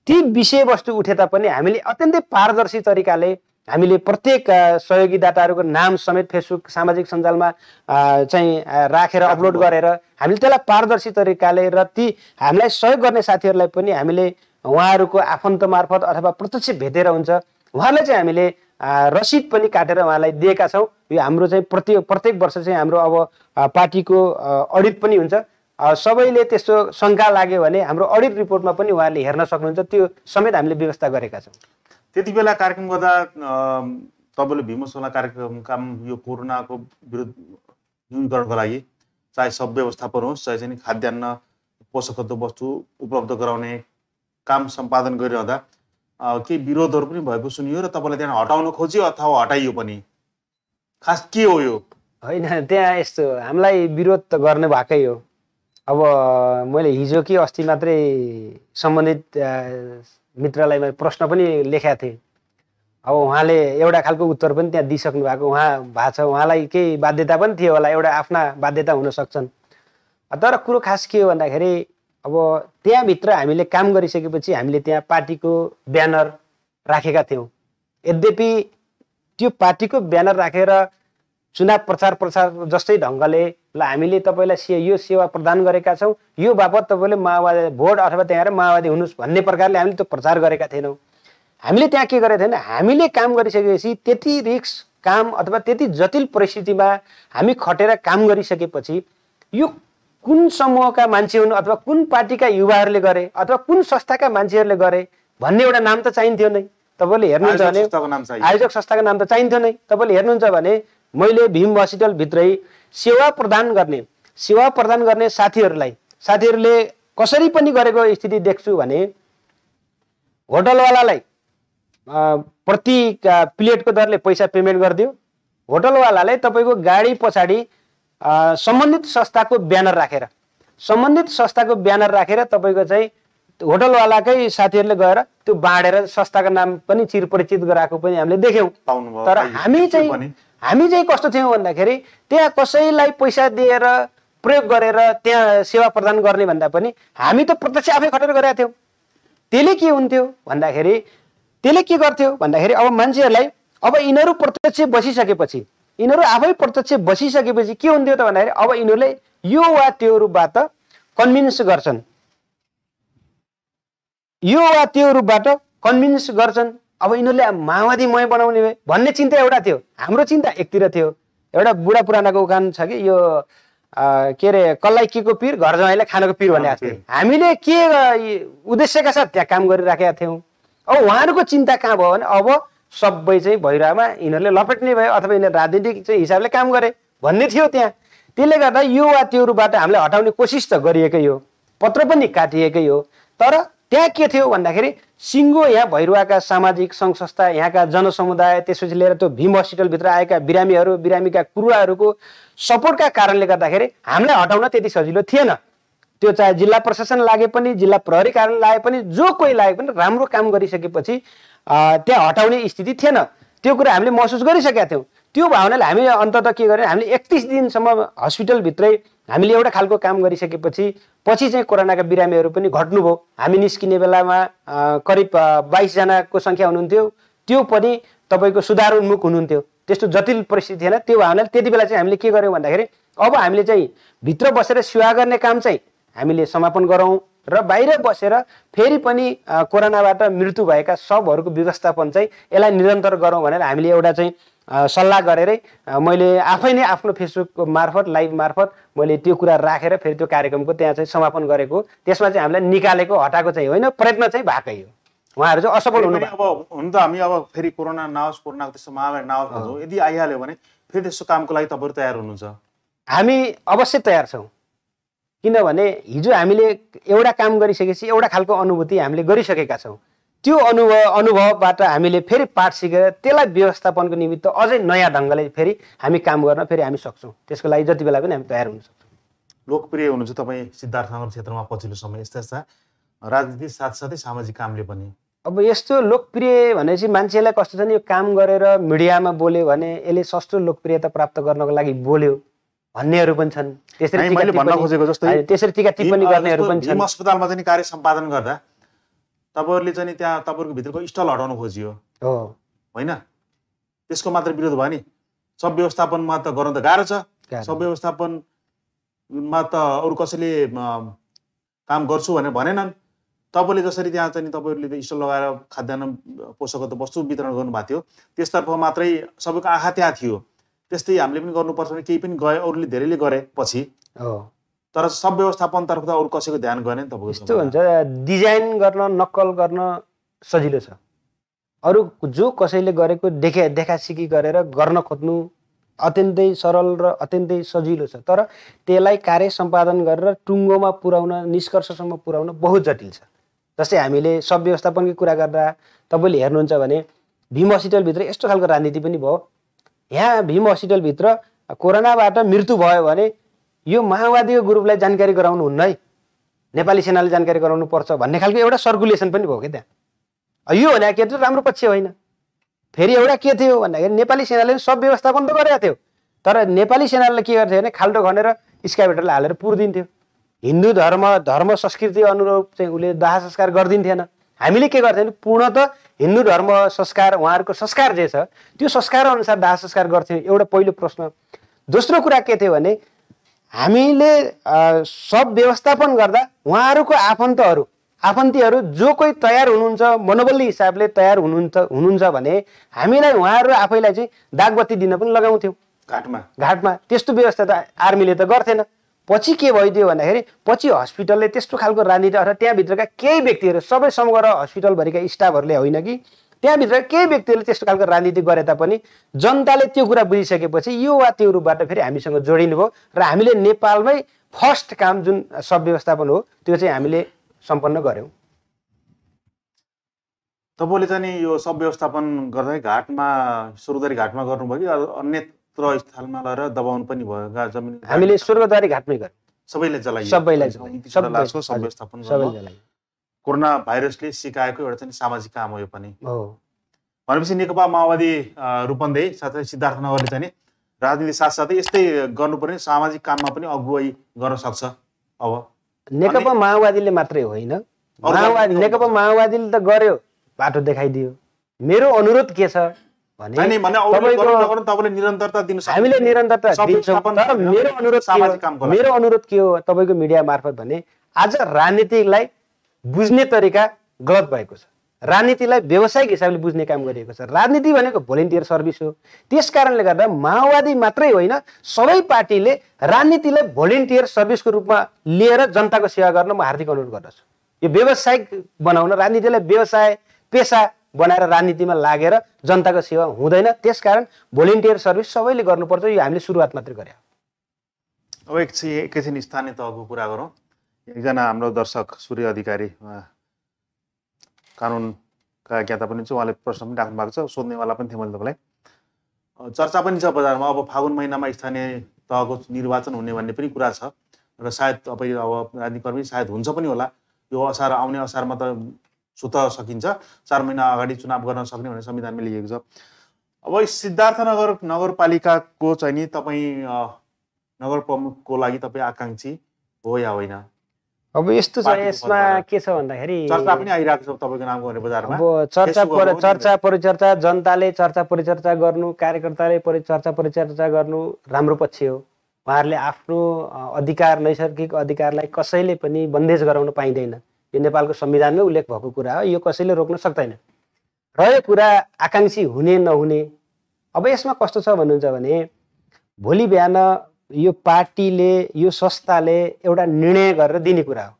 ती विषयवस्तु उठे तापनि हामीले अत्यन्तै पारदर्शी तरिकाले हामीले प्रत्येक सहयोगी दाताहरूको नाम समेत फेसबुक सामाजिक सञ्जालमा चाहिँ राखेर अपलोड गरेर हामीले त्यसलाई पारदर्शी तरिकाले र ती हामीलाई सहयोग गर्ने साथीहरूलाई पनि हामीले उहाँहरूको आफन्त मार्फत अथवा प्रत्यक्ष भेटेर हुन्छ उहाँहरूलाई चाहिँ हामीले रसिद पनि काटेर उहाँलाई दिएका छौँ। यो हाम्रो चाहिँ प्रत्येक वर्ष चाहिँ हाम्रो अब पार्टीको अडिट पनि हुन्छ। सबैले त्यस्तो शङ्का लाग्यो भने हाम्रो अडिट रिपोर्टमा पनि उहाँहरूले हेर्न सक्नुहुन्छ, त्यो समेत हामीले व्यवस्था गरेका छौँ। त्यति बेला कार्यक्रम गर्दा तपाईँले भीमसोला कार्यक्रम काम यो कोरोनाको विरुद्ध न्यूनीकरणको लागि चाहे सब व्यवस्थापन होस्, चाहे चाहिँ खाद्यान्न पोषक तत्त्व वस्तु उपलब्ध गराउने काम सम्पादन गरिरहँदा केही विरोधहरू पनि भएको सुनियो र तपाईँलाई त्यहाँ हटाउन खोज्यो अथवा हटाइयो पनि? खास के हो यो?
होइन, त्यहाँ यस्तो हामीलाई विरोध त गर्ने भएकै हो। अब मैले हिजो कि अस्ति मात्रै सम्बन्धित मित्रलाई मैले प्रश्न पनि लेखेका थिएँ। अब उहाँले एउटा खालको उत्तर पनि त्यहाँ दिइसक्नु भएको छ। उहाँलाई केही बाध्यता पनि थियो होला, एउटा आफ्ना बाध्यता हुन सक्छन्। तर कुरो खास के हो भन्दाखेरि अब त्यहाँभित्र हामीले काम गरिसकेपछि हामीले त्यहाँ पार्टीको ब्यानर राखेका थियौँ। यद्यपि त्यो पार्टीको ब्यानर राखेर चुनाव प्रचार जस्तै ढङ्गले ल हामीले तपाईँलाई यो सेवा प्रदान गरेका छौँ, यो बापत तपाईँले माओवादी भोट अथवा त्यहाँ आएर माओवादी हुनुहोस् भन्ने प्रकारले हामीले त्यो प्रचार गरेका थिएनौँ। हामीले त्यहाँ के गरेका थिएन, हामीले काम गरिसकेपछि त्यति रिस्क काम अथवा त्यति जटिल परिस्थितिमा हामी खटेर काम गरिसकेपछि यो कुन समूहका मान्छे हुन् अथवा कुन पार्टीका युवाहरूले गरे अथवा कुन संस्थाका मान्छेहरूले गरे भन्ने एउटा नाम त चाहिन्थ्यो नै। तपाईँले हेर्नुहुन्छ भने आयोजक संस्थाको नाम त चाहिन्थ्यो नै। तपाईँले हेर्नुहुन्छ भने मैले भीम हस्पिटल भित्रै सेवा प्रदान गर्ने साथीहरूले कसरी पनि गरेको स्थिति देख्छु भने होटलवालालाई प्रति प्लेटको दरले पैसा पेमेन्ट गरिदियो। होटलवालाले तपाईँको गाडी पछाडि सम्बन्धित संस्थाको ब्यानर राखेर तपाईँको चाहिँ होटलवालाकै साथीहरूले गएर त्यो बाँडेर संस्थाको नाम पनि चिरपरिचित गराएको पनि हामीले देख्यौँ। तर हामी चाहिँ कस्तो थियौँ भन्दाखेरि त्यहाँ कसैलाई पैसा दिएर प्रयोग गरेर त्यहाँ सेवा प्रदान गर्ने भन्दा पनि हामी त प्रत्यक्ष आफै खटेर गरेका थियौँ। त्यसले के हुन्थ्यो भन्दाखेरि अब मान्छेहरूलाई अब यिनीहरू आफै प्रत्यक्ष बसिसकेपछि के हुन्थ्यो त भन्दाखेरि अब यिनीहरूले यो वा त्योबाट कन्भिन्स गर्छन्। अब यिनीहरूले माओवादीमय बनाउने भए भन्ने चिन्ता एउटा थियो। हाम्रो चिन्ता एकतिर थियो, एउटा बुढा पुरानाको उखान छ कि यो के अरे कसलाई के को पिर घर ज्वाइँलाई खानको पिर भन्ने थियो। हामीले के उद्देश्यका साथ त्यहाँ काम गरिराखेका थियौँ। अब उहाँहरूको चिन्ता कहाँ भयो भने अब सबै चाहिँ भैरवमा यिनीहरूले लपेट्ने भयो अथवा यिनीहरूले राजनीतिक चाहिँ हिसाबले काम गरे भन्ने थियो त्यहाँ। त्यसले गर्दा यो वा त्योबाट हामीले हटाउने कोसिस त गरिएकै हो, पत्र पनि काटिएकै हो। तर त्यहाँ के थियो भन्दाखेरि सिङ्गो यहाँ भैरवाका सामाजिक सङ्घ संस्था, यहाँका जनसमुदाय, त्यसपछि लिएर त्यो भीम हस्पिटलभित्र आएका बिरामीका कुरुवाहरूको सपोर्टका कारणले गर्दाखेरि हामीलाई हटाउन त्यति सजिलो थिएन। त्यो चाहे जिल्ला प्रशासन लागे पनि, जिल्ला प्रहरी कार्यालय लागे पनि, जो कोही लागे पनि राम्रो काम गरिसकेपछि त्यहाँ हटाउने स्थिति थिएन। त्यो कुरा हामीले महसुस गरिसकेका थियौँ। त्यो भावनाले हामीले अन्ततः के गर्यौँ, हामीले 31 दिनसम्म हस्पिटलभित्रै हामीले एउटा खालको काम गरिसकेपछि पछि चाहिँ कोरोनाका बिरामीहरू पनि घट्नुभयो। हामी निस्किने बेलामा करिब 22 जनाको सङ्ख्या हुनुहुन्थ्यो। त्यो पनि तपाईँको सुधार उन्मुख हुनुहुन्थ्यो, त्यस्तो जटिल परिस्थिति थिएन। त्यो भावनाले त्यति बेला चाहिँ हामीले के गर्यौँ भन्दाखेरि अब हामीले चाहिँ भित्र बसेर सेवा गर्ने काम चाहिँ हामीले समापन गरौँ र बाहिर बसेर फेरि पनि कोरोनाबाट मृत्यु भएका शवहरूको व्यवस्थापन चाहिँ यसलाई निरन्तर गरौँ भनेर हामीले एउटा चाहिँ सल्लाह गरेरै मैले आफै नै आफ्नो फेसबुक मार्फत लाइभ मार्फत मैले त्यो कुरा राखेर फेरि त्यो कार्यक्रमको त्यहाँ चाहिँ समापन गरेको। त्यसमा चाहिँ हामीलाई निकालेको हटाएको चाहिँ होइन, प्रयत्न चाहिँ भएकै हो। उहाँहरू चाहिँ असफल हुनुभयो।
अब हुन त हामी अब फेरि कोरोना नआओस्, कोरोनाको त्यस्तो महामारी नआओस् भन्छौँ। यदि आइहाल्यो भने फेरि त्यस्तो कामको लागि तपाईँहरू तयार हुनुहुन्छ? हामी
अवश्य तयार छौँ। किनभने हिजो हामीले एउटा काम गरिसकेपछि एउटा खालको अनुभूति हामीले गरिसकेका छौँ। त्यो अनुभवबाट हामीले फेरि पाठ सिकेर त्यसलाई व्यवस्थापनको निमित्त अझै नयाँ ढङ्गले फेरि हामी काम गर्न फेरि हामी सक्छौँ। त्यसको लागि जति बेला पनि हामी तयार हुन सक्छौँ।
लोकप्रिय हुनुहुन्छ तपाईँ सिद्धार्थनगर क्षेत्रमा पछिल्लो समय यस्ता राजनीति साथसाथै सामाजिक कामले पनि।
अब यस्तो लोकप्रिय भनेपछि मान्छेलाई कस्तो छ नि, यो काम गरेर मिडियामा बोल्यो भने यसले सस्तो लोकप्रियता प्राप्त गर्नको लागि बोल्यो भन्नेहरू पनि छन्।
त्यसरी भन्न खोजेको जस्तै
त्यसरी टीका टिप्पणी गर्नेहरू पनि छन्।
अस्पतालमा चाहिँ कार्य सम्पादन गर्दा तपाईँहरूले चाहिँ त्यहाँ तपाईँहरूको भित्रको स्टल हटाउन खोजियो
हो
होइन? त्यसको मात्र विरोध भयो नि। सब व्यवस्थापनमा त गर्न त गाह्रो छ। सब व्यवस्थापनमा त अरू कसैले काम गर्छु भनेर भनेनन्। तपाईँले जसरी त्यहाँ चाहिँ तपाईँहरूले स्टल लगाएर खाद्यान्न पोषक वस्तु वितरण गर्नुभएको थियो, त्यसतर्फ मात्रै सबैको आँखा त्यहाँ थियो। त्यस्तै हामीले पनि गर्नुपर्छ भने केही पनि गए, अरूले धेरैले गरे पछि। तर सब व्यवस्थापनतर्फ त अरू कसैको ध्यान गरेन। तपाईँको
यस्तो हुन्छ, डिजाइन गर्न नक्कल गर्न सजिलो छ। अरू जो कसैले गरेको देखासिकी गरेर गर्न खोज्नु अत्यन्तै सरल र अत्यन्तै सजिलो छ। तर त्यसलाई कार्य सम्पादन गरेर टुङ्गोमा पुर्याउन, निष्कर्षसम्म पुर्याउन बहुत जटिल छ। जस्तै हामीले सब व्यवस्थापनकै कुरा गर्दा तपाईँले हेर्नुहुन्छ भने भीम हस्पिटलभित्र यस्तो खालको राजनीति पनि भयो। यहाँ भीम हस्पिटलभित्र कोरोनाबाट मृत्यु भयो भने यो माओवादीको ग्रुपलाई जानकारी गराउनु हुन्न है, नेपाली सेनाले जानकारी गराउनु पर्छ भन्ने खालको एउटा सर्कुलेसन पनि भयो क्या त्यहाँ। यो भने के राम्रो पक्ष होइन। फेरि एउटा के थियो भन्दाखेरि नेपाली सेनाले सब व्यवस्थापन त गरेको थियो, तर नेपाली सेनाले के गर्थ्यो भने खाल्टो खनेर स्काइभेटरलाई हालेर पुरिदिन्थ्यो। हिन्दू धर्म संस्कृति अनुरूप चाहिँ उसले दाह संस्कार गरिदिन्थेन। हामीले के गर्थ्यौँ भने पूर्णतः हिन्दू धर्म संस्कार उहाँहरूको संस्कार जे छ त्यो संस्कार अनुसार दाह संस्कार गर्थ्यौँ, एउटा पहिलो प्रश्न। दोस्रो कुरा के थियो भने हामीले सब व्यवस्थापन गर्दा उहाँहरूको आफन्तीहरू जो कोही तयार हुनुहुन्छ, मनोबलले हिसाबले तयार हुनुहुन्छ भने हामीलाई उहाँहरू आफैलाई चाहिँ दागबत्ती दिन पनि लगाउँथ्यौँ घाटमा। त्यस्तो व्यवस्था त आर्मीले त गर्थेन। पछि के भइदियो भन्दाखेरि पछि हस्पिटलले त्यस्तो खालको राजनीति अथवा त्यहाँभित्रका केही व्यक्तिहरू, सबै समग्र हस्पिटलभरिका स्टाफहरूले होइन कि त्यहाँभित्र केही व्यक्तिहरूले त्यस्तो खालको राजनीति गरे तापनि जनताले त्यो कुरा बुझिसकेपछि यो वा त्यो रूपबाट फेरि हामीसँग जोडिनु भयो र हामीले नेपालमै फर्स्ट काम जुन सब व्यवस्थापन हो त्यो चाहिँ हामीले सम्पन्न गर्यौँ।
तपाईँले चाहिँ नि यो सब व्यवस्थापन गर्दा घाटमा स्वर्गद्वारी घाटमा गर्नुभयो कि अन्यत्र स्थलमा लगेर दबाउनु पनि भयो? जमिन
हामीले स्वर्गद्वारी घाटमै गर्यौँ।
सबैले जलाइयो?
सबैलाई
लासको सब व्यवस्थापन गर्नु। कोरोना भाइरसले सिकाएको एउटा चाहिँ सामाजिक काम हो यो पनि। भनेपछि नेकपा माओवादी रूपन्देही साथै सिद्धार्थनगरले चाहिँ राजनीति साथसाथै यस्तै गर्नुपर्ने सामाजिक काममा पनि अगुवाई गर्न सक्छ। अब
नेकपा माओवादीले मात्रै होइन, नेकपा माओवादीले त गर्यो, बाटो देखाइदियो। मेरो अनुरोध के छ भने
तपाईँले निरन्तरता दिनु सक्नुहुन्छ।
हामीले निरन्तरता दिन्छौँ, तर मेरो अनुरोध के हो तपाईँको मिडिया मार्फत भने आज राजनीतिलाई बुझ्ने तरिका गलत भएको छ। राजनीतिलाई व्यावसायिक हिसाबले बुझ्ने काम गरिएको छ। राजनीति भनेको भोलिन्टियर सर्भिस हो। त्यस कारणले गर्दा माओवादी मात्रै होइन, सबै पार्टीले राजनीतिलाई भोलिन्टियर सर्भिसको रूपमा लिएर जनताको सेवा गर्न म हार्दिक अनुरोध गर्दछु। यो व्यावसायिक बनाउन, राजनीतिलाई व्यवसाय पेसा बनाएर राजनीतिमा लागेर जनताको सेवा हुँदैन। त्यसकारण भोलिन्टियर सर्भिस सबैले गर्नुपर्छ। यो हामीले सुरुवात मात्रै गरे।
अब एकैछिन स्थानीय तहको कुरा गरौँ। एकजना हाम्रो दर्शक सूर्य अधिकारी कानुनका ज्ञाता पनि छ, उहाँले प्रश्न पनि राख्नु भएको छ, सोध्नेवाला पनि थिएँ मैले तपाईँलाई। चर्चा पनि छ बजारमा अब फागुन महिनामा स्थानीय तहको निर्वाचन हुने भन्ने पनि कुरा छ र सायद तपाईँ अब राजनीतिकर्मी सायद हुन्छ पनि होला। यो असार आउने असारमा त सुत सकिन्छ, 4 महिना अगाडि चुनाव गर्न सक्ने भनेर संविधानमा लेखिएको छ। अब सिद्धार्थनगर नगरपालिकाको चाहिँ नि तपाईँ नगर प्रमुखको लागि तपाईँ आकाङ्क्षी हो या होइन?
अब यस्तो छ, यसमा के छ भन्दाखेरि
चर्चा पनि आइरहेको छ तपाईँको नामको भने बजारमा।
अब चर्चा परिचर्चा, जनताले चर्चा परिचर्चा गर्नु, कार्यकर्ताले चर्चा परिचर्चा गर्नु राम्रो पक्ष हो। उहाँहरूले आफ्नो अधिकार, नैसर्गिक अधिकारलाई कसैले पनि बन्देज गराउन पाइँदैन। यो नेपालको संविधानमै उल्लेख भएको कुरा हो, यो कसैले रोक्न सक्दैन। रह्यो कुरा आकाङ्क्षी हुने नहुने, अब यसमा कस्तो छ भन्नुहुन्छ भने भोलि बिहान यो पार्टीले, यो संस्थाले एउटा निर्णय गरेर दिने कुरा हो।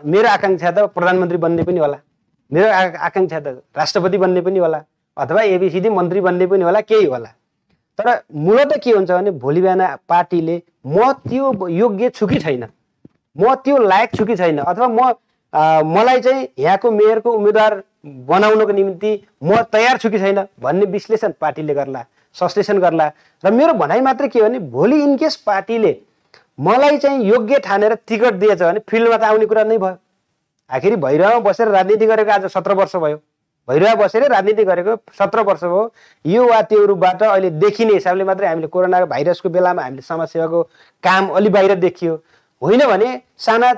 मेरो आकाङ्क्षा त प्रधानमन्त्री बन्ने पनि होला, मेरो आकाङ्क्षा त राष्ट्रपति बन्ने पनि होला, अथवा एबिसिडी मन्त्री बन्ने पनि होला, केही होला। तर मूलतः के हुन्छ भने भोलि बिहान पार्टीले म त्यो योग्य छु कि छैन, म त्यो लायक छु कि छैन, अथवा मलाई चाहिँ यहाँको मेयरको उम्मेदवार बनाउनको निम्ति म तयार छु कि छैन भन्ने विश्लेषण पार्टीले गर्ला, संश्लेषण गर्ला। र मेरो भनाइ मात्रै के हो भने भोलि इनकेस पार्टीले मलाई चाहिँ योग्य ठानेर टिकट दिएछ भने फिल्डमा त आउने कुरा नै भयो। आखिर भैरवमा बसेर राजनीति गरेको आज 17 वर्ष भयो, भैरवा बसेर राजनीति गरेको 17 वर्ष भयो। यो वा त्यो रूपबाट अहिले देखिने हिसाबले मात्रै हामीले कोरोना भाइरसको बेलामा हामीले समाजसेवाको काम अलि बाहिर देखियो, होइन भने साना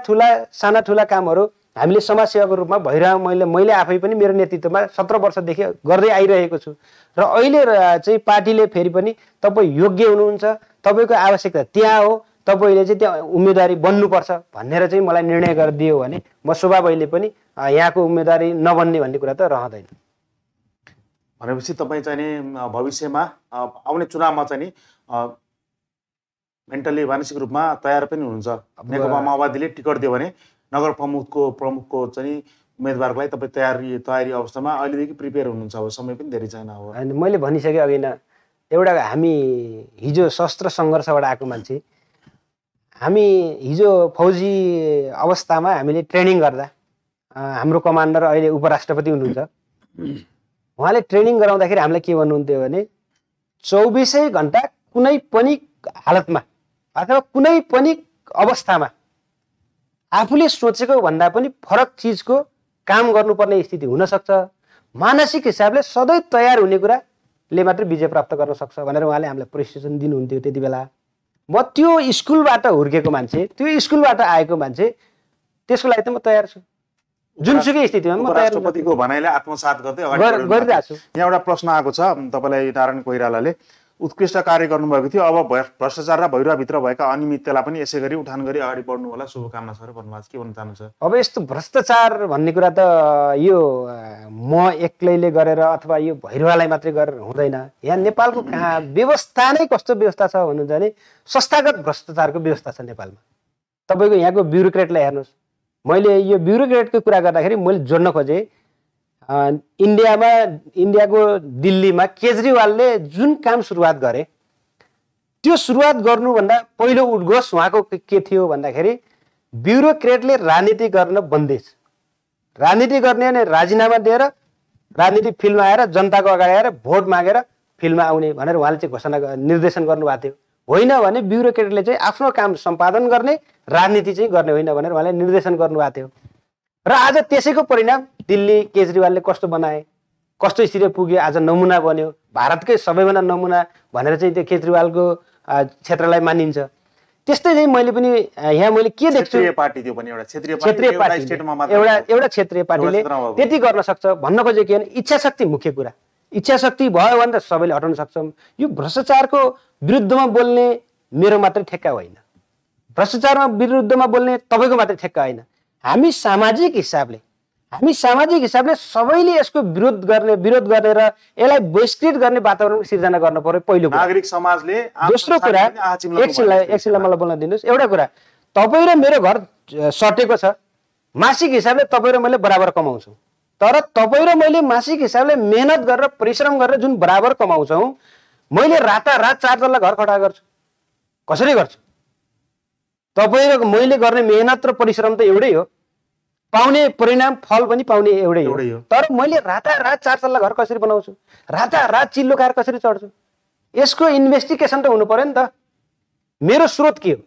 ठुला कामहरू हामीले समाजसेवाको रूपमा भैरवा मैले आफै पनि मेरो नेतृत्वमा 17 वर्षदेखि गर्दै आइरहेको छु। र अहिले चाहिँ पार्टीले फेरि पनि तपाईँ योग्य हुनुहुन्छ, तपाईँको आवश्यकता त्यहाँ हो, तपाईँले चाहिँ त्यहाँ उम्मेदवारी बन्नुपर्छ भनेर चाहिँ मलाई निर्णय गरिदियो भने म स्वभावैले पनि यहाँको उम्मेदवारी नबन्ने भन्ने कुरा त रहँदैन।
भनेपछि तपाईँ चाहिँ नि भविष्यमा आउने चुनावमा चाहिँ नि मेन्टली मानसिक रूपमा तयार पनि हुनुहुन्छ? नेकपा माओवादीले टिकट दियो भने नगर प्रमुखको चाहिँ उम्मेदवारको लागि तपाईँ तयारी अवस्थामा अहिलेदेखि प्रिपेयर हुनुहुन्छ? अब समय पनि धेरै छैन। अब
मैले भनिसकेँ अघि न, एउटा हामी हिजो शस्त्र सङ्घर्षबाट आएको मान्छे, हामी हिजो फौजी अवस्थामा हामीले ट्रेनिङ गर्दा हाम्रो कमान्डर अहिले उपराष्ट्रपति हुनुहुन्छ, उहाँले ट्रेनिङ गराउँदाखेरि हामीलाई के भन्नुहुन्थ्यो भने 24 घन्टा कुनै पनि हालतमा अथवा कुनै पनि अवस्थामा आफूले सोचेको भन्दा पनि फरक चिजको काम गर्नुपर्ने स्थिति हुनसक्छ, मानसिक हिसाबले सधैँ तयार हुने कुराले मात्रै विजय प्राप्त गर्न सक्छ भनेर उहाँले हामीलाई प्रशिक्षण दिनुहुन्थ्यो। त्यति बेला म त्यो स्कुलबाट हुर्केको मान्छे, त्यो स्कुलबाट आएको मान्छे, त्यसको लागि त म तयार छु। जुनसुकै स्थितिमा म तयार
उपराष्ट्रपतिको भनाइलाई आत्मसात गर्दै अगाडि
गरिरहेको छु।
यहाँ एउटा प्रश्न आएको छ तपाईँलाई, नारायण कोइरालाले उत्कृष्ट कार्य गर्नुभएको थियो, अब भ्रष्टाचार र भैरुवाभित्र भएका अनियमिततालाई पनि यसै गरी उठान गरी अगाडि बढ्नु होला, शुभकामना छ र भन्नुभएको छ। के भन्न चाहनुहुन्छ?
अब यस्तो भ्रष्टाचार भन्ने कुरा त यो म एक्लैले गरेर अथवा यो भैरुवालाई मात्रै गरेर हुँदैन। यहाँ नेपालको कहाँ व्यवस्था नै कस्तो व्यवस्था छ भन्नुहुन्छ भने संस्थागत भ्रष्टाचारको व्यवस्था छ नेपालमा। तपाईँको यहाँको ब्युरोक्रेटलाई हेर्नुहोस्। मैले यो ब्युरोक्रेटको कुरा गर्दाखेरि मैले जोड्न खोजेँ, इन्डियाको दिल्लीमा केजरीवालले जुन काम सुरुवात गरे त्यो सुरुवात गर्नुभन्दा पहिलो उद्घोष उहाँको के थियो भन्दाखेरि ब्युरोक्रेटले राजनीति गर्न बन्देज, राजनीति गर्ने भने राजीनामा दिएर राजनीति फिल्डमा आएर जनताको अगाडि आएर भोट मागेर फिल्डमा आउने भनेर उहाँले चाहिँ घोषणा निर्देशन गर्नुभएको थियो। होइन भने ब्युरोक्रेटले चाहिँ आफ्नो काम सम्पादन गर्ने, राजनीति चाहिँ गर्ने होइन भनेर उहाँले निर्देशन गर्नुभएको थियो। र आज त्यसैको परिणाम दिल्ली केजरीवालले कस्तो बनाए, कस्तो स्थिति पुग्यो, आज नमुना बन्यो, भारतकै सबैभन्दा नमुना भनेर चाहिँ त्यो केजरीवालको क्षेत्रलाई मानिन्छ। त्यस्तै चाहिँ मैले पनि यहाँ मैले के देख्छु,
पार्टी त्यो पनि एउटा क्षेत्रीय
पार्टी एउटा क्षेत्रीय पार्टीले त्यति गर्न सक्छ। भन्न खोजेको के भने इच्छा शक्ति मुख्य कुरा। इच्छा शक्ति भयो भने त सबैले हटाउन सक्छौँ। यो भ्रष्टाचारको विरुद्धमा बोल्ने मेरो मात्रै ठेक्का होइन, भ्रष्टाचारमा विरुद्धमा बोल्ने तपाईँको मात्रै ठेक्का होइन। हामी सामाजिक हिसाबले सबैले यसको विरोध गर्ने र यसलाई बहिष्कृत गर्ने वातावरण सिर्जना गर्नु पर्यो पहिलो कुरा।
नागरिक समाजले। दोस्रो
कुरा, एकछिनलाई मलाई बोल्न दिनुहोस्। एउटा कुरा, तपाईँ र मेरो घर सटेको छ, मासिक हिसाबले तपाईँ र मैले बराबर कमाउँछौँ, तर तपाईँ र मैले मासिक हिसाबले मेहनत गरेर परिश्रम गरेर जुन बराबर कमाउँछौँ, मैले रातारात 4 तल्ला घर खडा गर्छु। कसरी गर्छु? तपाईँ र मैले गर्ने मेहनत र परिश्रम त एउटै हो, पाउने परिणाम फल पनि पाउने एउटै हो। तर मैले रातारात 4 तल्ला घर कसरी बनाउँछु, रातारात चिल्लो खाएर कसरी चढ्छु, यसको इन्भेस्टिगेसन त हुनु पर्यो नि त। मेरो स्रोत के हो,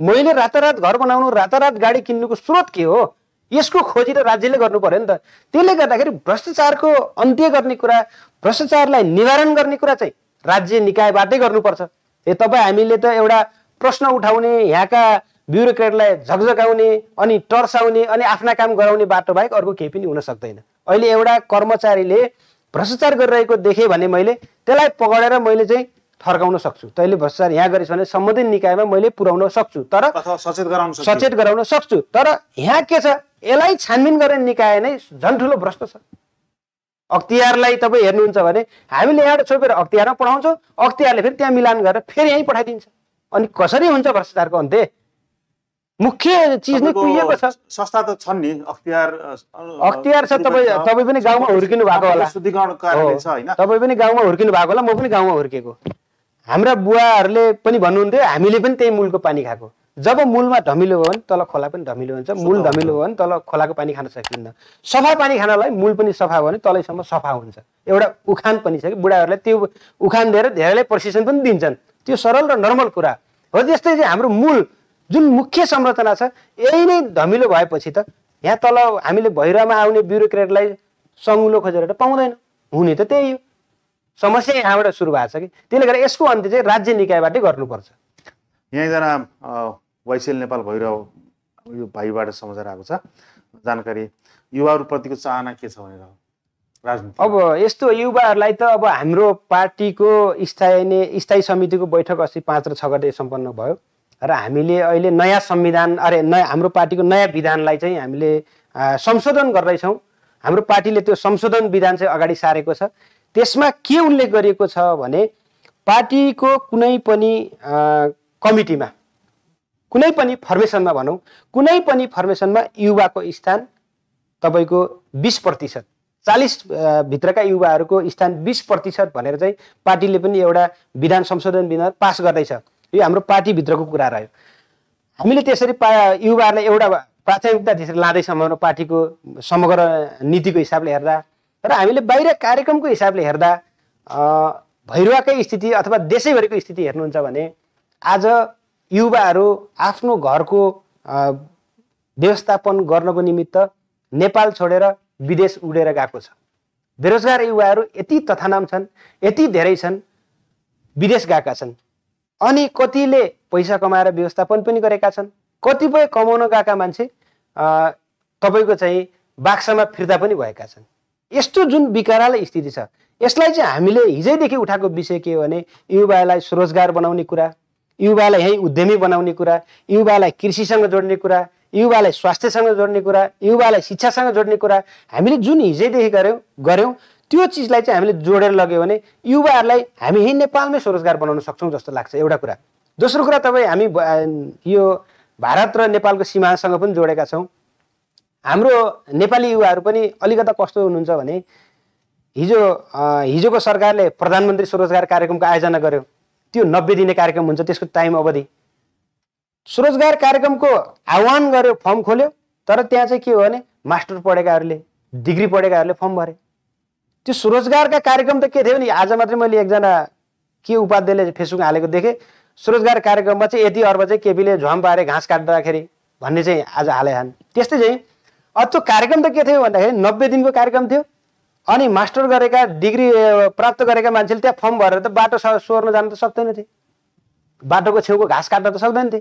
मैले रातारात घर बनाउनु, रातारात गाडी किन्नुको स्रोत के हो, यसको खोजी त राज्यले गर्नु पर्यो नि त। त्यसले गर्दाखेरि भ्रष्टाचारको अन्त्य गर्ने कुरा, भ्रष्टाचारलाई निवारण गर्ने कुरा चाहिँ राज्य निकायबाटै गर्नुपर्छ। तपाईँ हामीले त एउटा प्रश्न उठाउने, यहाँका ब्युरोक्रेटलाई झकझकाउने अनि टर्साउने अनि आफ्ना काम गराउने बाटो बाहेक अर्को केही पनि हुन सक्दैन। अहिले एउटा कर्मचारीले भ्रष्टाचार गरिरहेको देखेँ भने मैले त्यसलाई पकडेर मैले चाहिँ फर्काउन सक्छु। तैँले भ्रष्टाचार यहाँ गरिस् भने सम्बन्धित निकायमा मैले पुर्याउन सक्छु, तर सचेत गराउन सक्छु। तर यहाँ के छ, यसलाई छानबिन गर्ने निकाय नै झन् ठुलो भ्रष्ट छ। अख्तियारलाई तपाईँ हेर्नुहुन्छ भने हामीले यहाँबाट छोपेर अख्तियारमा पठाउँछौँ, अख्तियारले फेरि त्यहाँ मिलान गरेर फेरि यहीँ पठाइदिन्छ। अनि कसरी हुन्छ भ्रष्टाचारको अन्त्य? मुख्य चिज नै कुहिएको छ।
संस्था त छन् नि,
अख्तियार छ। तपाईँ पनि गाउँमा हुर्किनु भएको होला, तपाईँ पनि गाउँमा हुर्किनु भएको होला, म पनि गाउँमा हुर्केको। हाम्रा बुवाहरूले पनि भन्नुहुन्थ्यो हामीले पनि त्यही मूलको पानी खाएको। जब मूलमा धमिलो भयो भने तल खोला पनि धमिलो हुन्छ, मूल धमिलो भयो भने तल खोलाको पानी खान सकिन्न। सफा पानी खानलाई मूल पनि सफा भयो भने तलैसम्म सफा हुन्छ। एउटा उखान पनि छ कि बुढाहरूले त्यो उखान दिएर धेरैले प्रशिक्षण पनि दिन्छन्। त्यो सरल र नर्मल कुरा हो। त्यस्तै चाहिँ हाम्रो मूल जुन मुख्य संरचना छ यही नै धमिलो भएपछि त यहाँ तल हामीले भैरामा आउने ब्युरोक्रेटलाई सङ्गुलो खोजेर पाउँदैन। हुने त त्यही हो। समस्या यहाँबाट सुरु भएको छ कि, त्यसले गर्दा यसको अन्त्य चाहिँ राज्य निकायबाटै गर्नुपर्छ।
यहाँ एकजना वैसेल नेपाल भैरव यो भाइबाट समाचार आएको छ, जानकारी युवाहरूप्रतिको चाहना के छ भनेर राजनीति।
अब यस्तो युवाहरूलाई त अब हाम्रो पार्टीको स्थायी समितिको बैठक अस्ति 5 र 6 गते सम्पन्न भयो र हामीले अहिले नयाँ संविधान हाम्रो पार्टीको नयाँ विधानलाई चाहिँ हामीले संशोधन गर्दैछौँ। हाम्रो पार्टीले त्यो संशोधन विधान चाहिँ अगाडि सारेको छ। त्यसमा के उल्लेख गरिएको छ भने पार्टीको कुनै पनि कमिटीमा, कुनै पनि फर्मेसनमा भनौँ, कुनै पनि फर्मेसनमा युवाको स्थान तपाईँको 20%, 40 भित्रका युवाहरूको स्थान 20% भनेर चाहिँ पार्टीले पनि एउटा विधान संशोधन विधान पास गर्दैछ। यो हाम्रो पार्टीभित्रको कुरा रह्यो। हामीले त्यसरी युवाहरूलाई एउटा प्राथमिकता त्यसरी लाँदैछौँ हाम्रो पार्टीको समग्र नीतिको हिसाबले हेर्दा। र हामीले बाहिर कार्यक्रमको हिसाबले हेर्दा भैरुवाकै स्थिति अथवा देशैभरिको स्थिति हेर्नुहुन्छ भने आज युवाहरू आफ्नो घरको व्यवस्थापन गर्नको निमित्त नेपाल छोडेर विदेश उडेर गएको छ। बेरोजगार युवाहरू यति तथानाम छन्, यति धेरै छन्, विदेश गएका छन्। अनि कतिले पैसा कमाएर व्यवस्थापन पनि गरेका छन्। कतिपय कमाउन गएका मान्छे तपाईँको चाहिँ बाक्सामा फिर्ता पनि भएका छन्। यस्तो जुन विकराल स्थिति छ यसलाई चाहिँ हामीले हिजैदेखि उठाएको विषय के हो भने युवालाई स्वरोजगार बनाउने कुरा, युवालाई यहीँ उद्यमी बनाउने कुरा, युवालाई कृषिसँग जोड्ने कुरा, युवालाई स्वास्थ्यसँग जोड्ने कुरा, युवालाई शिक्षासँग जोड्ने कुरा हामीले जुन हिजैदेखि गऱ्यौँ त्यो चिजलाई चाहिँ हामीले जोडेर लग्यो भने युवाहरूलाई हामी यहीँ नेपालमै स्वरोजगार बनाउन सक्छौँ जस्तो लाग्छ एउटा कुरा। दोस्रो कुरा तपाईँ हामी यो भारत र नेपालको सीमासँग पनि जोडेका छौँ। हाम्रो नेपाली युवाहरू पनि अलिकता कस्तो हुनुहुन्छ भने हिजोको सरकारले प्रधानमन्त्री स्वरोजगार कार्यक्रमको आयोजना गर्यो। त्यो 90 दिने कार्यक्रम हुन्छ, त्यसको टाइम अवधि। स्वरोजगार कार्यक्रमको आह्वान गर्यो, फर्म खोल्यो, तर त्यहाँ चाहिँ के हो भने मास्टर पढेकाहरूले, डिग्री पढेकाहरूले फर्म भरे। त्यो स्वरोजगारका कार्यक्रम त के थियो नि, आज मात्रै मैले एकजना के उपाध्यायले फेसबुकमा हालेको देखेँ, स्वरोजगार कार्यक्रममा चाहिँ यति अर्ब चाहिँ केपीले झ्वाम पारे घाँस काट्दाखेरि भन्ने चाहिँ आज हालेछन्। त्यस्तै चाहिँ त्यो कार्यक्रम त के थियो भन्दाखेरि 90 दिनको कार्यक्रम थियो। अनि मास्टर गरेका, डिग्री प्राप्त गरेका मान्छेले त्यहाँ फर्म भरेर त बाटो सोर्न जान त सक्दैनथे, बाटोको छेउको घाँस काट्न त सक्दैनथे।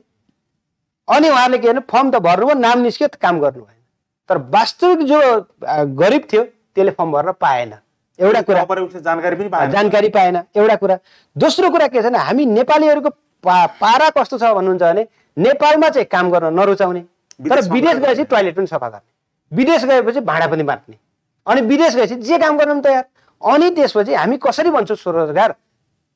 अनि उहाँहरूले के भने फर्म त भर्नुभयो, नाम निस्क्यो, काम गर्नु भएन। तर वास्तविक जो गरिब थियो त्यसले फर्म भर्न पाएन, एउटा कुरा। जानकारी पाएन, एउटा कुरा। दोस्रो कुरा के छ भने हामी नेपालीहरूको पारा कस्तो छ भन्नुहुन्छ भने नेपालमा चाहिँ काम गर्न नरुचाउने, तर विदेश गएपछि टोयलेट पनि सफा गर्ने, विदेश गएपछि भाँडा पनि बाँट्ने, अनि विदेश गएपछि जे काम गर्न तयार। अनि त्यसपछि हामी कसरी भन्छौँ स्वरोजगार?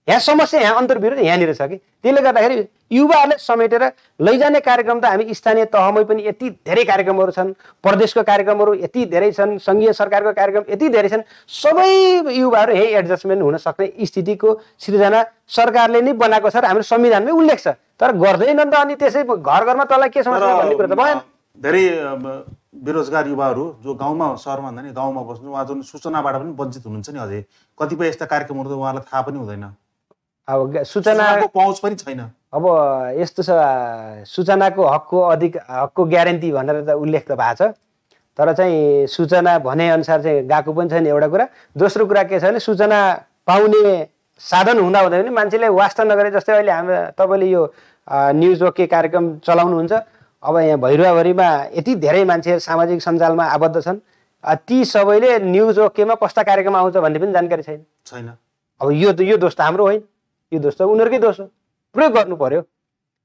यहाँ समस्या, यहाँ अन्तर्विरोध यहाँनिर छ कि। त्यसले गर्दाखेरि युवाहरूले समेटेर लैजाने कार्यक्रम त हामी स्थानीय तहमै पनि यति धेरै कार्यक्रमहरू छन्, प्रदेशको कार्यक्रमहरू यति धेरै छन्, सङ्घीय सरकारको कार्यक्रम यति धेरै छन्। सबै युवाहरू यही एडजस्टमेन्ट हुन सक्ने स्थितिको सृजना सरकारले नै बनाएको छ र हाम्रो संविधानमै उल्लेख छ, तर गर्दैन त। अनि त्यसै घर घरमा तँलाई के समस्या भन्ने कुरा त भएन।
धेरै बेरोजगार युवाहरू जो गाउँमा, सहरमा भन्दा नि गाउँमा बस्नु, उहाँ जुन सूचनाबाट पनि वञ्चित हुनुहुन्छ नि। अझै कतिपय यस्ता कार्यक्रमहरू त उहाँलाई थाहा पनि हुँदैन,
अब सूचनाको
पहुँच पनि छैन।
अब यस्तो छ, सूचनाको हकको ग्यारेन्टी भनेर त उल्लेख त भएको छ, तर चाहिँ सूचना भनेअनुसार चाहिँ गएको पनि छैन, एउटा कुरा। दोस्रो कुरा के छ भने सूचना पाउने साधन हुँदा पनि मान्छेले वास्ता नगरे। जस्तै अहिले हाम्रो तपाईँले यो न्युज ओके कार्यक्रम चलाउनुहुन्छ, अब यहाँ भैरुवाभरिमा यति धेरै मान्छे सामाजिक सञ्जालमा आबद्ध छन्, ती सबैले न्युज ओकेमा कस्ता कार्यक्रम आउँछ भन्ने पनि जानकारी छैन। अब यो दोष त हाम्रो होइन, यो दोष त उनीहरूकै दोष हो। प्रयोग गर्नु पर्यो,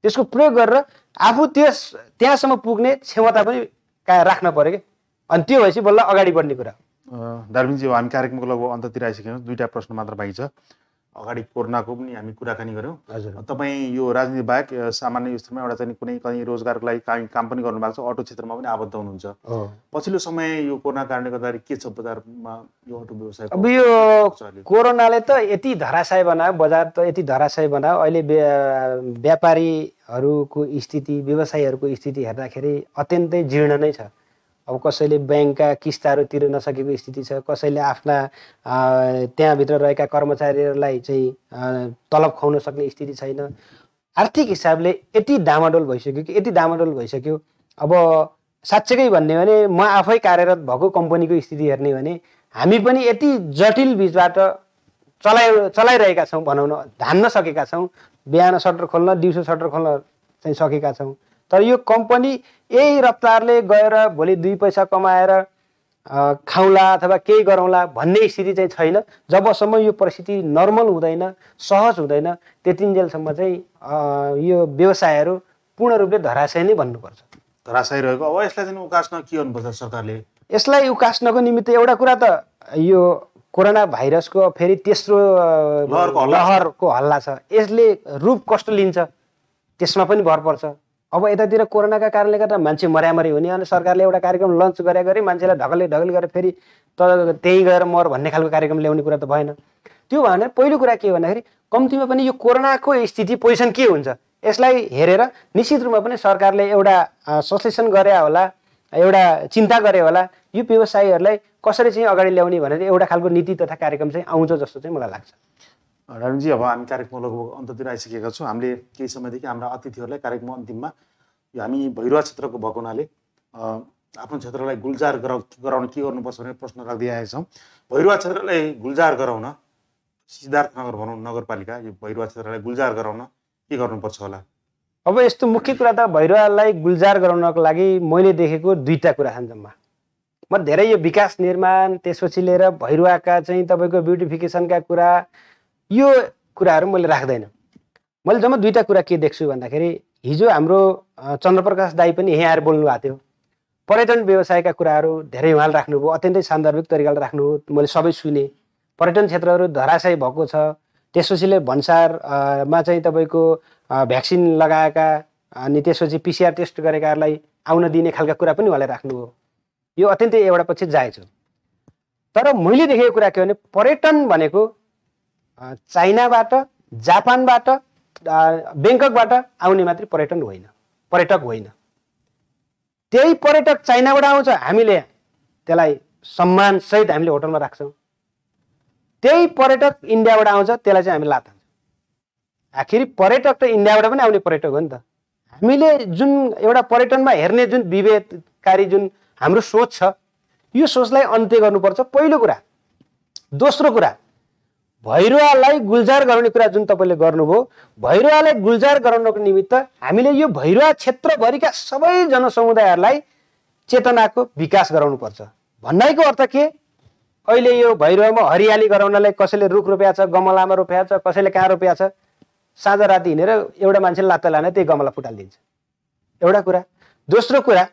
त्यसको प्रयोग गरेर आफू त्यहाँसम्म पुग्ने क्षमता पनि राख्न पर्यो कि। अनि त्यो भएपछि बल्ल अगाडि बढ्ने कुरा।
डार्विनजी, हामी कार्यक्रमको लगभग अन्ततिर आइसक्यौँ। 2टा प्रश्न मात्र बाँकी छ। अगाडि कोरोनाको पनि हामी कुराकानी गऱ्यौँ। तपाईँ यो राजनीति बाहेक सामान्य स्तरमा एउटा चाहिँ कुनै कहीँ रोजगारको लागि काम पनि गर्नुभएको छ, अटो क्षेत्रमा पनि आबद्ध हुनुहुन्छ। पछिल्लो समय यो कोरोना कारणले गर्दाखेरि के छ बजारमा यो अटो व्यवसाय?
अब यो कोरोनाले त यति धराशय बनायो, बजार त यति धराशय बनायो। अहिले व्यापारीहरूको स्थिति, व्यवसायीहरूको स्थिति हेर्दाखेरि अत्यन्तै जीर्ण नै छ। अब कसैले ब्याङ्कका किस्ताहरू तिर्न नसकेको स्थिति छ, कसैले आफ्ना त्यहाँभित्र रहेका कर्मचारीहरूलाई चाहिँ तलब खुवाउन सक्ने स्थिति छैन। आर्थिक हिसाबले यति डामाडोल भइसक्यो अब साँच्चै भन्ने भने म आफै कार्यरत भएको कम्पनीको स्थिति हेर्ने भने हामी पनि यति जटिल बिचबाट चलाइरहेका छौँ भनौँ न, धान्न सकेका छौँ। बिहान सटर खोल्न, दिउँसो सटर खोल्न चाहिँ सकेका छौँ। तर यो कम्पनी यही रफ्तारले गएर भोलि 2 पैसा कमाएर खाउँला अथवा केही गरौँला भन्ने स्थिति चाहिँ छैन। जबसम्म यो परिस्थिति नर्मल हुँदैन, सहज हुँदैन, त्यतिन्जेलसम्म चाहिँ यो व्यवसायहरू पूर्ण रूपले धराशय नै भन्नुपर्छ।
धराशय रहेको। अब यसलाई चाहिँ उकास्न के गर्नुपर्छ सरकारले?
यसलाई उकास्नको निमित्त एउटा कुरा त यो कोरोना भाइरसको फेरि तेस्रो लहरको हल्ला छ, यसले रूप कस्तो लिन्छ त्यसमा पनि भर पर्छ। अब यतातिर कोरोनाका कारणले गर्दा मान्छे मर्यामरी हुने, अनि सरकारले एउटा कार्यक्रम लन्च गरे मान्छेलाई ढकल गरेर फेरि त त्यहीँ गएर मर भन्ने खालको कार्यक्रम ल्याउने कुरा त भएन। त्यो भने पहिलो कुरा के भन्दाखेरि कम्तीमा पनि यो कोरोनाको स्थिति पोजिसन के हुन्छ यसलाई हेरेर निश्चित रूपमा पनि सरकारले एउटा सचेतन गरे होला, एउटा चिन्ता गरे होला, यो व्यवसायीहरूलाई कसरी चाहिँ अगाडि ल्याउने भनेर एउटा खालको नीति तथा कार्यक्रम चाहिँ आउँछ जस्तो चाहिँ मलाई लाग्छ।
डार्विनजी, अब हामी कार्यक्रम लगभग अन्ततिर आइसकेका छौँ। हामीले केही समयदेखि हाम्रा अतिथिहरूलाई कार्यक्रम अन्तिममा यो हामी भैरुवा क्षेत्रको भएको हुनाले आफ्नो क्षेत्रलाई गुल्जार गराउन के गर्नुपर्छ भनेर प्रश्न राख्दै आएका छौँ। भैरुवा क्षेत्रलाई गुल्जार गराउन, सिद्धार्थनगर भनौँ नगरपालिका, यो भैरुवा क्षेत्रलाई गुल्जार गराउन के गर्नुपर्छ होला?
अब यस्तो मुख्य कुरा त भैरुवालाई गुल्जार गराउनको लागि मैले देखेको 2टा कुरा छन् जम्मा। म धेरै यो विकास निर्माण त्यसपछि लिएर भैरुवाका चाहिँ तपाईँको ब्युटिफिकेसनका कुरा यो कुराहरू मैले राख्दैन। मैले जम्मा दुईवटा कुरा के देख्छु भन्दाखेरि हिजो हाम्रो चन्द्रप्रकाश दाई पनि यहीँ आएर बोल्नु भएको थियो। पर्यटन व्यवसायका कुराहरू धेरै उहाँले राख्नुभयो, अत्यन्तै सान्दर्भिक तरिकाले राख्नुभयो, मैले सबै सुने। पर्यटन क्षेत्रहरू धराशायी भएको छ, त्यसपछिले भन्सारमा चाहिँ तपाईँको भ्याक्सिन लगाएका अनि त्यसपछि पिसिआर टेस्ट गरेकाहरूलाई आउन दिने खालका कुरा पनि उहाँले राख्नुभयो। यो अत्यन्तै एउटा पक्ष जायज हो। तर मैले देखेको कुरा के भने पर्यटन भनेको चाइनाबाट, जापानबाट, बेङ्ककबाट आउने मात्रै पर्यटन होइन, पर्यटक होइन। त्यही पर्यटक चाइनाबाट आउँछ, हामीले त्यसलाई सम्मानसहित हामीले होटलमा राख्छौँ। त्यही पर्यटक इन्डियाबाट आउँछ, त्यसलाई चाहिँ हामी लात हान्छौँ। आखिर पर्यटक त इन्डियाबाट पनि आउने पर्यटक हो नि त। हामीले जुन एउटा पर्यटनमा हेर्ने जुन विवेककारी जुन हाम्रो सोच छ, यो सोचलाई अन्त्य गर्नुपर्छ पहिलो कुरा। दोस्रो कुरा, भैरुवालाई गुल्जार गराउने कुरा जुन तपाईँले गर्नुभयो, भैरुवालाई गुल्जार गराउनको निमित्त हामीले यो भैरुवा क्षेत्रभरिका सबै जनसमुदायहरूलाई चेतनाको विकास गराउनुपर्छ। भन्नाइको अर्थ के, अहिले यो भैरुवामा हरियाली गराउनलाई कसैले रुख रोपेको छ, गमलामा रोपेको छ, कसैले कहाँ रोपेको छ, साँझ राति हिँडेर एउटा मान्छेले लात्ता लाने त्यही गमला फुटालिदिन्छ, एउटा कुरा। दोस्रो कुरा,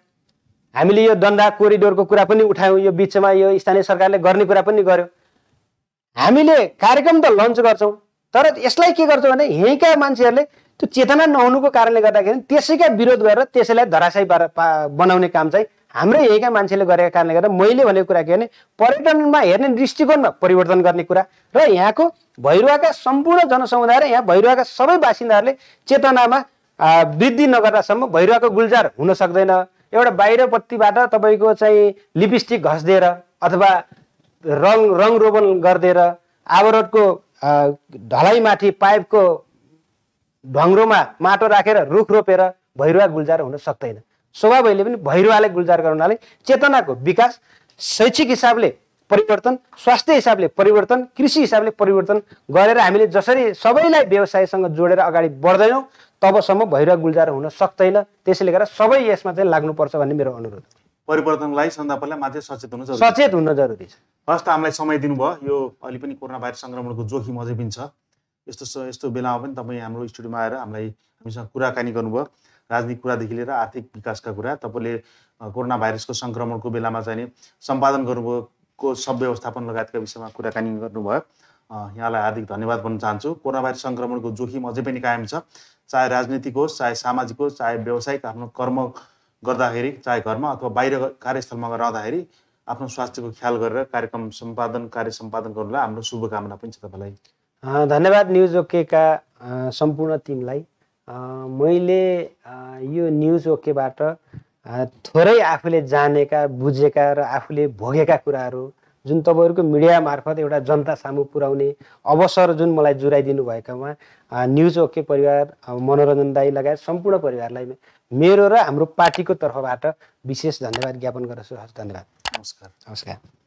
हामीले यो दन्दा कोरिडोरको कुरा पनि उठायौँ, यो बिचमा यो स्थानीय सरकारले गर्ने कुरा पनि गर्यो। हामीले कार्यक्रम त लन्च गर्छौँ, तर यसलाई के गर्छौँ भने यहीँका मान्छेहरूले त्यो चेतना नहुनुको कारणले गर्दाखेरि त्यसैका विरोध गरेर त्यसैलाई धराशायी बनाउने काम चाहिँ हाम्रो यहीँका मान्छेले गरेका कारणले गर्दा मैले भनेको कुरा के भने पर्यटनमा हेर्ने दृष्टिकोणमा परिवर्तन गर्ने कुरा र यहाँको भैरुवाका सम्पूर्ण जनसमुदाय र यहाँ भैरुवाका सबै बासिन्दाहरूले चेतनामा वृद्धि नगर्दासम्म भैरुवाको गुल्जार हुन सक्दैन। एउटा बाहिरपट्टिबाट तपाईँको चाहिँ लिपस्टिक घस्दिएर अथवा रङ रोगन गरिदिएर आवरोडको ढलाइमाथि पाइपको ढङ्ग्रोमा माटो राखेर रुख रोपेर भैरुवा गुल्जार हुन सक्दैन। शोभा भैले पनि भैरुवालाई गुल्जार गराउनाले चेतनाको विकास, शैक्षिक हिसाबले परिवर्तन, स्वास्थ्य हिसाबले परिवर्तन, कृषि हिसाबले परिवर्तन गरेर हामीले जसरी सबैलाई व्यवसायसँग जोडेर अगाडि बढ्दैनौँ तबसम्म भैरुवा गुल्जार हुन सक्दैन। त्यसैले गर्दा सबै यसमा चाहिँ लाग्नुपर्छ भन्ने मेरो अनुरोध।
परिवर्तनलाई सबभन्दा पहिला मान्छे
सचेत हुन जरुरी छ।
हस् त, हामीलाई समय दिनुभयो। यो अहिले पनि कोरोना भाइरस सङ्क्रमणको जोखिम अझै पनि छ। यस्तो बेलामा पनि तपाईँ हाम्रो स्टुडियोमा आएर हामीसँग कुराकानी गर्नुभयो। राजनीतिक कुरादेखि लिएर आर्थिक विकासका कुरा, तपाईँले कोरोना भाइरसको सङ्क्रमणको बेलामा चाहिँ सम्पादन गर्नुभएको सब व्यवस्थापन लगायतका विषयमा कुराकानी गर्नुभयो। यहाँलाई हार्दिक धन्यवाद भन्न चाहन्छु। कोरोना भाइरस सङ्क्रमणको जोखिम अझै पनि कायम छ, चाहे राजनीतिक होस्, चाहे सामाजिक होस्, चाहे व्यावसायिक आफ्नो कर्म गर्दाखेरि, चाहे घरमा अथवा बाहिर कार्यस्थलमा रहँदाखेरि आफ्नो स्वास्थ्यको ख्याल गरेर कार्य सम्पादन गर्नुलाई हाम्रो शुभकामना पनि छ तपाईँलाई।
धन्यवाद न्युज ओकेका सम्पूर्ण टिमलाई। मैले यो न्युज ओकेबाट थोरै आफूले जानेका, बुझेका र आफूले भोगेका कुराहरू जुन तपाईँहरूको मिडिया मार्फत एउटा जनता सामु पुर्याउने अवसर जुन मलाई जुराइदिनु भएकामा न्युज ओके परिवार, मनोरञ्जन दाई लगायत सम्पूर्ण परिवारलाई मेरो र हाम्रो पार्टीको तर्फबाट विशेष धन्यवाद ज्ञापन गर्छु। धन्यवाद।
नमस्कार।
नमस्कार।